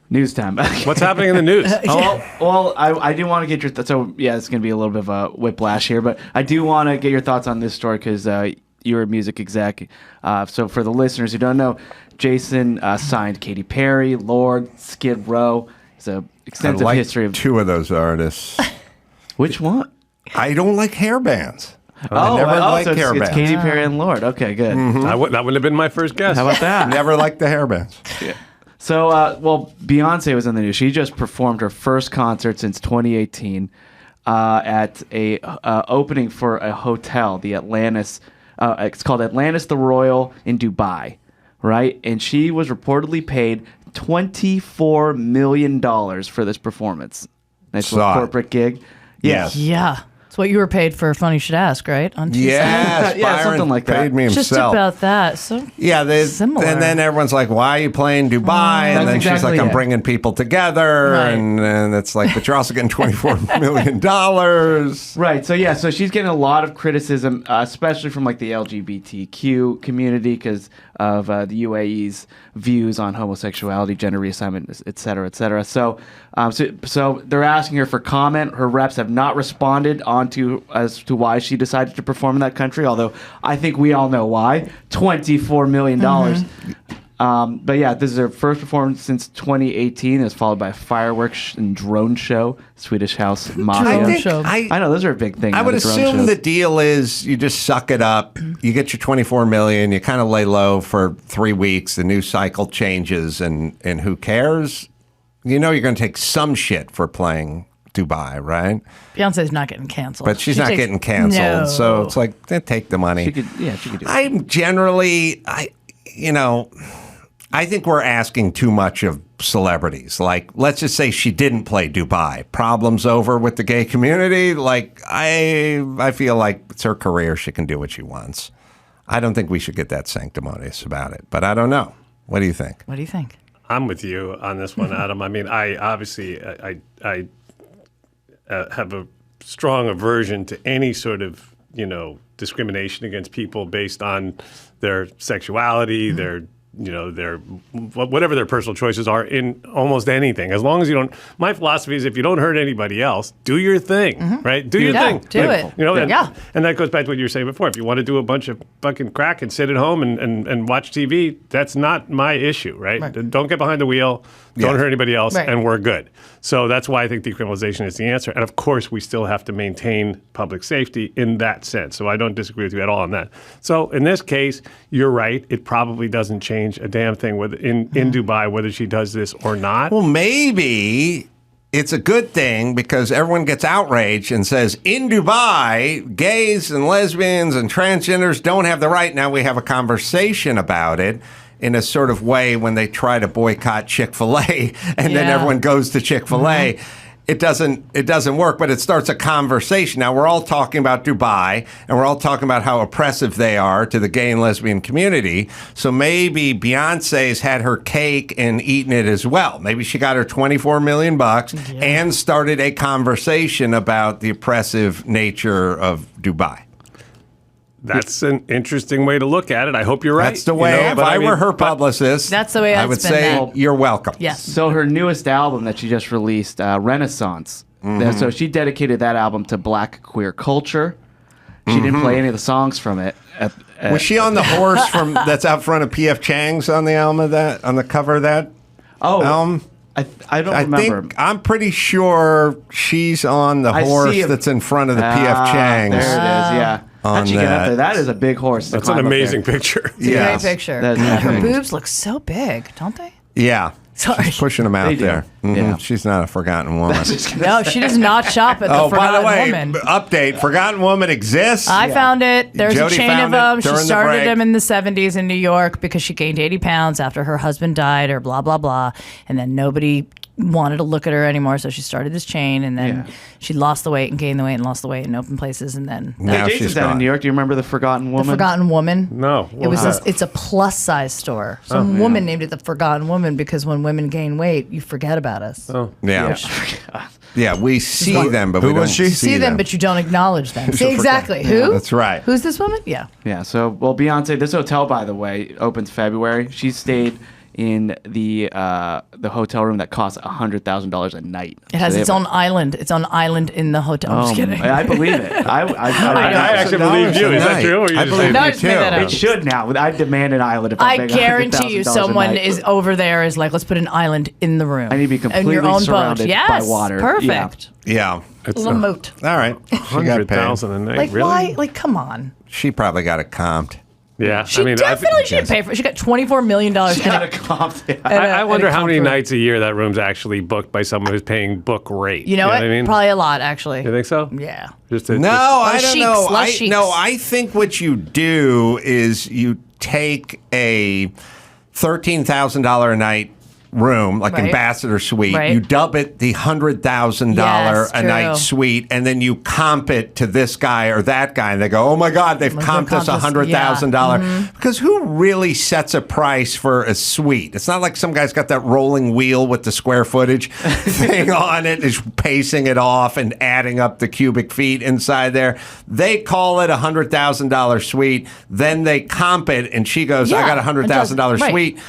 News time. What's happening in the news? I do want to get your it's going to be a little bit of a whiplash here, but I do want to get your thoughts on this story because you're a music exec. So for the listeners who don't know, Jason signed Katy Perry, Lorde, Skid Row. It's a extensive history of two of those artists. Which one? I don't like hair bands. I never liked hair bands. It's Katy Perry and Lorde. Okay, good. Mm-hmm. That wouldn't have been my first guess. How about that? Never liked the hair bands. Yeah. So, Beyonce was in the news. She just performed her first concert since 2018 at a opening for a hotel, the Atlantis. It's called Atlantis the Royal in Dubai, right? And she was reportedly paid $24 million for this performance. Nice little corporate gig. Yes. Yeah. It's what you were paid for Funny Should Ask, right? On Tuesday. Yes, Yeah, Byron something like that. paid me Just himself. about that. So similar. And then everyone's like, "Why are you playing Dubai?" And then That's she's exactly like, "I'm it. bringing people together," Right. and it's like, "But you're also getting $24 million." Right. So yeah. So she's getting a lot of criticism, especially from like the LGBTQ community, because of the UAE's views on homosexuality, gender reassignment, et cetera, et cetera. So, so they're asking her for comment. Her reps have not responded as to why she decided to perform in that country. Although I think we all know why. $24 million. But yeah, this is her first performance since 2018. It was followed by a fireworks and drone show, Swedish House Mafia. I know those are a big thing. I would assume the deal is you just suck it up. You get your $24 million. You kind of lay low for 3 weeks. The news cycle changes, and who cares? You know, you're going to take some shit for playing Dubai, right? Beyonce's not getting canceled. But she's not getting canceled. No. So it's like, take the money. She could do it. I'm generally, I think we're asking too much of celebrities. Like, let's just say she didn't play Dubai. Problems over with the gay community. Like, I feel like it's her career. She can do what she wants. I don't think we should get that sanctimonious about it. But I don't know. What do you think? What do you think? I'm with you on this one, Adam. I mean, I obviously have a strong aversion to any sort of, discrimination against people based on their sexuality, their whatever their personal choices are in almost anything. As long as you don't, my philosophy is if you don't hurt anybody else, do your thing, right? Do your thing. Do it. And that goes back to what you were saying before. If you want to do a bunch of fucking crack and sit at home and watch TV, that's not my issue, right? Don't get behind the wheel. Don't hurt anybody else, and we're good. So that's why I think decriminalization is the answer. And of course, we still have to maintain public safety in that sense. So I don't disagree with you at all on that. So in this case, you're right. It probably doesn't change a damn thing in Dubai, whether she does this or not. Well, maybe it's a good thing because everyone gets outraged and says, in Dubai, gays and lesbians and transgenders don't have the right. Now we have a conversation about it in a sort of way when they try to boycott Chick-fil-A and then everyone goes to Chick-fil-A. It doesn't work, but it starts a conversation. Now, we're all talking about Dubai, and we're all talking about how oppressive they are to the gay and lesbian community. So maybe Beyonce's had her cake and eaten it as well. Maybe she got her $24 million and started a conversation about the oppressive nature of Dubai. That's an interesting way to look at it. I hope you're right. That's the way. If I were her publicist, that's the way I would say you're welcome. Yes. So her newest album that she just released, Renaissance. So she dedicated that album to Black queer culture. She didn't play any of the songs from it. Was she on the horse that's out front of P.F. Chang's on the album of that, on the cover of that album? I don't remember. I'm pretty sure she's on the horse that's in front of the P.F. Chang's. There it is, yeah. How'd you get up there? That is a big horse. That's an amazing picture. It's a great picture. Her boobs look so big, don't they? Yeah. Sorry. She's pushing them out there. Yeah. She's not a forgotten woman. No, she does not shop at the Forgotten Woman. Update. Forgotten Woman exists. I found it. There's Jodi a chain of them. She started break. them in the 70s in New York because she gained 80 pounds after her husband died or blah, blah, blah. And then nobody wanted to look at her anymore, so she started this chain, and then she lost the weight and gained the weight and lost the weight in open places, and then now Jason's down in New York. Do you remember the Forgotten Woman? The Forgotten Woman. No, It's a plus size store. Some woman named it the Forgotten Woman because when women gain weight, you forget about us. Oh, yeah. Yeah, we see them, but we don't see them, but you don't acknowledge them. See exactly who? That's right. Who's this woman? Yeah. Yeah. So, well, Beyonce. This hotel, by the way, opens February. She stayed in the hotel room that costs $100,000 a night. It has its own island. Its own island in the hotel. I'm just kidding. I believe it. I actually believe you. Is that true? Or I believe you too. It should now. I demand an island. If I guarantee you, someone is over there is like, let's put an island in the room. I need to be completely your own surrounded boat. by water. Perfect. Yeah. A little moat. All right. She got paid. $100,000 a night. Like really? why? Like come on. She probably got it comped. Yeah, She definitely should pay for it. She got $24 million. I wonder how many nights a year that room's actually booked by someone who's paying book rate. You know what? I mean? Probably a lot, actually. You think so? Yeah. I don't know. Sheiks. I think what you do is you take a $13,000 a night room, like Right. ambassador suite. Right. You dub it the $100,000 Yes, a night true. suite, and then you comp it to this guy or that guy, and they go, "Oh my God, they've comped us $100,000." Because who really sets a price for a suite? It's not like some guy's got that rolling wheel with the square footage thing on it, is pacing it off and adding up the cubic feet inside there. They call it $100,000 suite, then they comp it, and she goes, "I got a $100,000 right. suite."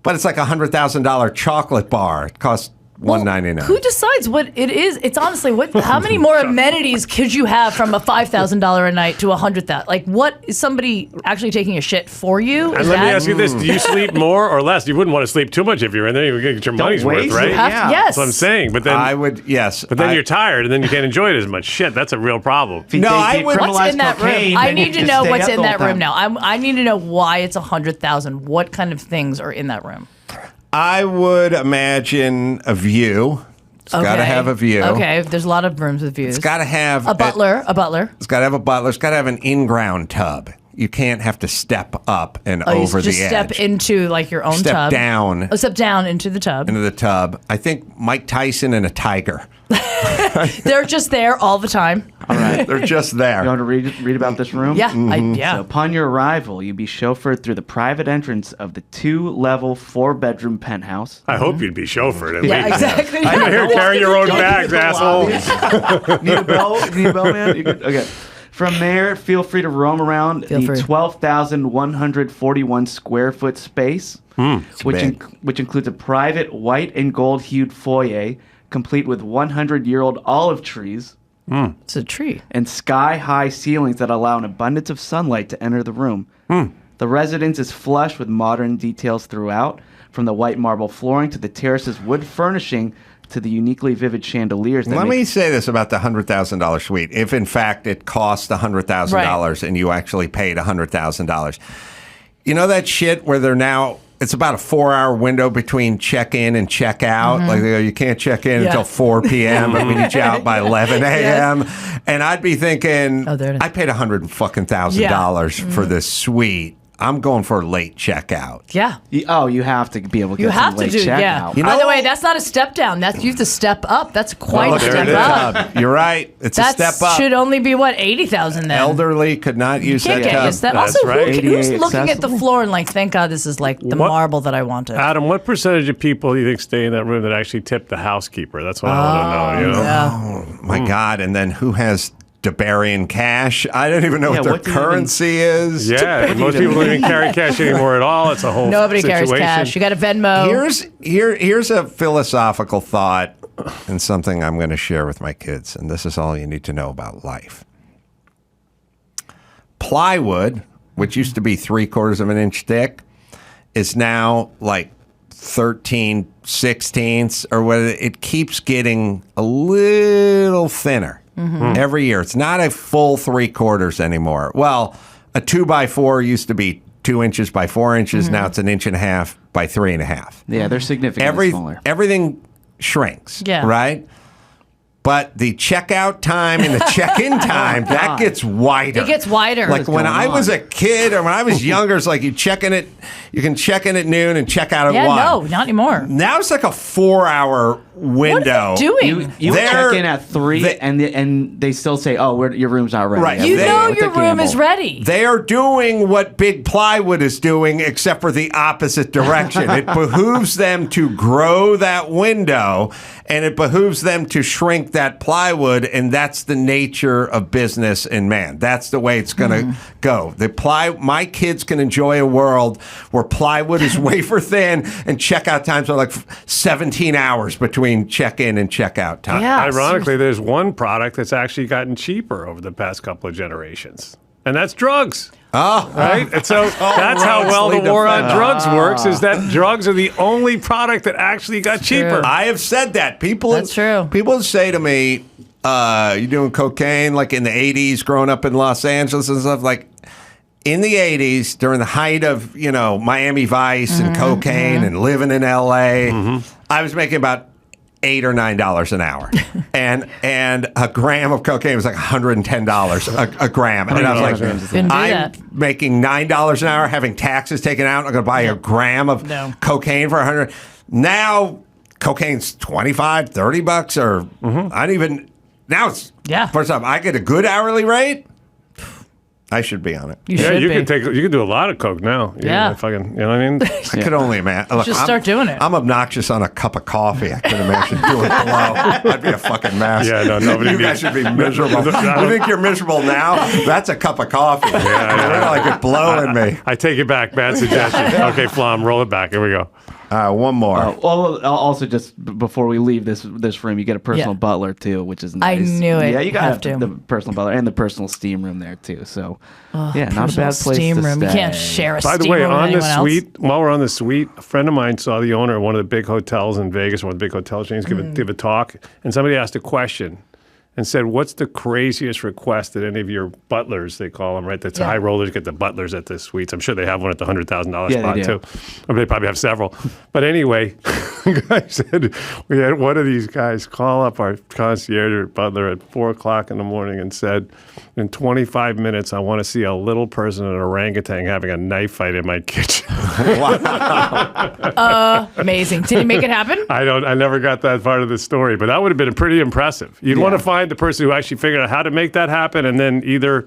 But it's like a $100,000 chocolate bar. It costs $199. Who decides what it is? It's honestly how many more amenities could you have from a $5,000 a night to $100,000? Like, what is somebody actually taking a shit for you? And let me ask you this: do you sleep more or less? You wouldn't want to sleep too much if you're in there. You get your money's worth, waste right? it. Yes. That's what I'm saying. But then I would, yes. But then you're tired, and then you can't enjoy it as much. Shit, that's a real problem. No, I would. What's in that room? I need to know what's in that room now. now. I need to know why it's $100,000. What kind of things are in that room? I would imagine a view. It's got to have a view. Okay, there's a lot of rooms with views. It's got to have a butler. It's got to have a butler. It's got to have an in-ground tub. You can't have to step up and over you just the edge. step into like your own Step tub. down. Oh, step down into the tub. Into the tub. I think Mike Tyson and a tiger. They're just there all the time. All right. They're just there. You want to read about this room? Yeah, So upon your arrival, you'll be chauffeured through the private entrance of the 2-level, 4-bedroom penthouse. I hope you'd be chauffeured at Yeah, least. exactly. Here, carry your own bags, asshole. Need a bell? Need a bell, man? You good? Okay. From there, feel free to roam around Feel free. 12,141 square foot space, which includes a private white and gold hued foyer, complete with 100-year-old olive trees. It's a tree. And sky-high ceilings that allow an abundance of sunlight to enter the room. The residence is flush with modern details throughout, from the white marble flooring to the terrace's wood furnishing to the uniquely vivid chandeliers. That Let me say this about the $100,000 suite. If, in fact, it cost $100,000 and you actually paid $100,000, you know that shit where they're now... It's about a 4-hour window between check-in and check-out. Like they go, you can't check in until 4 p.m., but we need you out by 11 a.m. And I'd be thinking, I paid $100,000 for this suite. I'm going for a late checkout. Yeah. You have to be able to get some late checkout. By the way, that's not a step down. That's you have to step up. That's quite a step up. You're right. It's a step up. Should only be what, 80,000 then. Elderly could not use Can't that get tub. used to that. That's Also, right. who's looking at the floor and like, thank God this is like the marble that I wanted. Adam, what percentage of people do you think stay in that room that actually tip the housekeeper? That's what I want to know. You know? Yeah. Oh, my God. And then who has DeBarian cash? I don't even know what their currency is. Yeah, most people don't even carry cash anymore at all. It's a whole Nobody situation. carries cash. You got a Venmo. Here's a philosophical thought and something I'm going to share with my kids, and this is all you need to know about life. Plywood, which used to be 3/4 of an inch thick, is now like 13/16 or whatever. It keeps getting a little thinner every year. It's not a full 3/4 anymore. Well, a 2x4 used to be 2 inches by 4 inches. Now it's 1.5 inches by 3.5. Yeah, they're significantly smaller. Everything shrinks, Yeah. right? But the checkout time and the check-in time, that gets wider. It gets wider. Like when I was a kid or when I was younger, it's like you can check in at noon and check out at 1. No, not anymore. Now it's like a 4-hour window. What are they doing? You check in at 3 and they still say, "Oh, your room's not ready." Right. You They- know It's your room is ready. They are doing what Big Plywood is doing, except for the opposite direction. It behooves them to grow that window, and it behooves them to shrink that plywood, and that's the nature of business and man. That's the way it's going to go. My kids can enjoy a world where plywood is wafer thin and checkout times are like 17 hours between check-in and check-out time. Yeah. Ironically, there's one product that's actually gotten cheaper over the past couple of generations, and that's drugs. Oh, Right? And so that's how well the war on drugs works, is that drugs are the only product that actually got cheaper. I have said that. That's true. People say to me, you doing cocaine like in the 80s growing up in Los Angeles and stuff? Like in the 80s, during the height of, Miami Vice and cocaine and living in LA, I was making about $8 or $9 an hour, and a gram of cocaine was like $110 a gram, and I was like, Couldn't do I'm that. making $9 an hour, having taxes taken out. I'm going to buy a gram of cocaine for $100. Now cocaine's $25, $30, or I don't even. Now it's first off, I get a good hourly rate. I should be on it. You should you be. can do a lot of coke now. You Yeah. fucking, you know what I mean? I could only imagine. Look, Just start doing it. I'm obnoxious on a cup of coffee. I could imagine doing it below. I'd be a fucking mess. Yeah, no, nobody. You guys should be miserable. You think you're miserable now? That's a cup of coffee. Yeah. Like it blowing me. I take it back. Bad suggestion. Okay, Flom, roll it back. Here we go. One more. Also, just before we leave this room, you get a personal butler too, which is nice. I knew it. Yeah, you got Have to. the personal butler and the personal steam room there too. So, not a Personal bad place steam to room. stay. You can't share a By the steam way, room with on the anyone else. suite, while we're on the suite, a friend of mine saw the owner of one of the big hotels in Vegas, one of the big hotel chains, give a talk, and somebody asked a question and said, "What's the craziest request that any of your butlers, they call them, right? That's high rollers get the butlers at the suites. I'm sure they have one at the $100,000 Yeah, spot they do. too. Or they probably have several. But anyway, the guy said we had one of these guys call up our concierge or butler at 4:00 in the morning and said, "In 25 minutes, I want to see a little person in an orangutan having a knife fight in my kitchen." Amazing. Did he make it happen? I never got that part of the story, but that would have been pretty impressive. You'd want to find the person who actually figured out how to make that happen, and then either,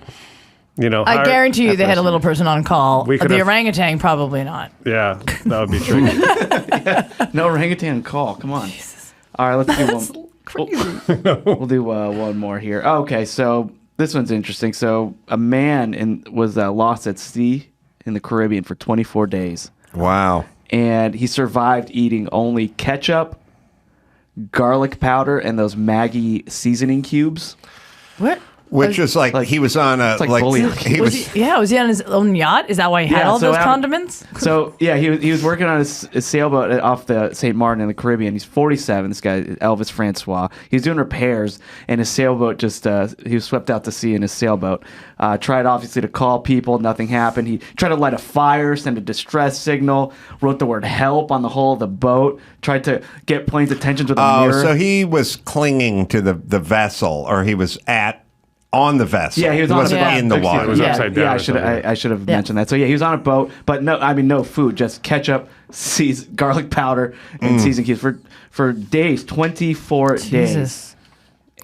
I guarantee you they had a little person on call. We could The have- oranguting, probably not. Yeah, that would be tricky. No orangutan call. Come on. All right, let's do one. Crazy. We'll do one more here. Okay, so this one's interesting. So a man was lost at sea in the Caribbean for 24 days. Wow. And he survived eating only ketchup, garlic powder, and those Maggi seasoning cubes. What? Which was like he was on a like bullying. Was he on his own yacht? Is that why he had all those condiments? So yeah, he was working on his sailboat off the St. Martin in the Caribbean. He's 47. This guy Elvis Francois. He's doing repairs, and his sailboat just he was swept out to sea in his sailboat. Tried obviously to call people, nothing happened. He tried to light a fire, send a distress signal, wrote the word help on the hull of the boat. Tried to get planes' attention with a mirror. Oh, so he was clinging to the vessel, or he was on the vessel. Yeah, he was on wasn't a boat. in the water. It was upside down Yeah, or something. I should have mentioned that. So yeah, he was on a boat, but no food, just ketchup, garlic powder, and season cubes for days, 24 days. Jesus.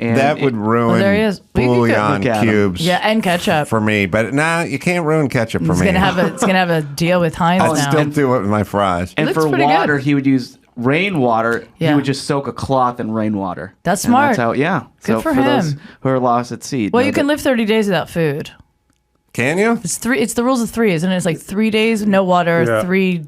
And That would ruin there he is. bouillon Look at him. cubes. Yeah, and ketchup. For me, but you can't ruin ketchup for It's me. gonna have a deal with Heinz I'd now. still do it with my fries. And looks for pretty water, good. he would use rainwater. Yeah. He would just soak a cloth in rainwater. That's And smart. That's how, yeah. Good so for those him. who are lost at sea. Well, know you can that- live 30 days without food. Can you? It's the rules of 3, isn't it? It's like 3 days no water, Yeah. 3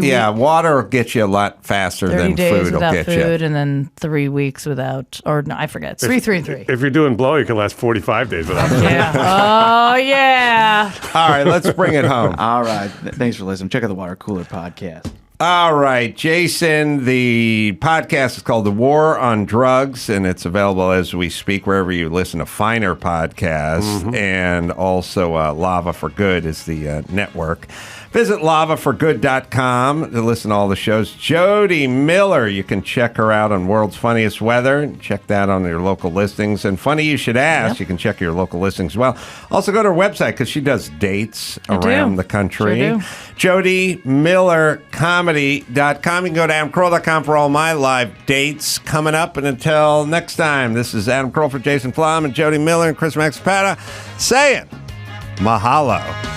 Yeah, weeks, water will get you a lot faster 30 than days food will without get food, you. and then 3 weeks without, or no, I forget. It's 3, 3, and 3. If you're doing blow, you can last 45 days without food. Yeah. Oh yeah. All right, let's bring it home. All right. Thanks for listening. Check out the Water Cooler podcast. All right, Jason, the podcast is called The War on Drugs, and it's available as we speak wherever you listen to finer podcasts. And also Lava for Good is the network. Visit lavaforgood.com to listen to all the shows. Jodi Miller, you can check her out on World's Funniest Weather. Check that on your local listings. And Funny You Should Ask, you can check your local listings as well. Also go to her website because she does dates around the country. Sure do. JodiMillerComedy.com. You can go to AdamCarolla.com for all my live dates coming up. And until next time, this is Adam Carolla for Jason Flom and Jodi Miller and Chris Maxipata saying mahalo.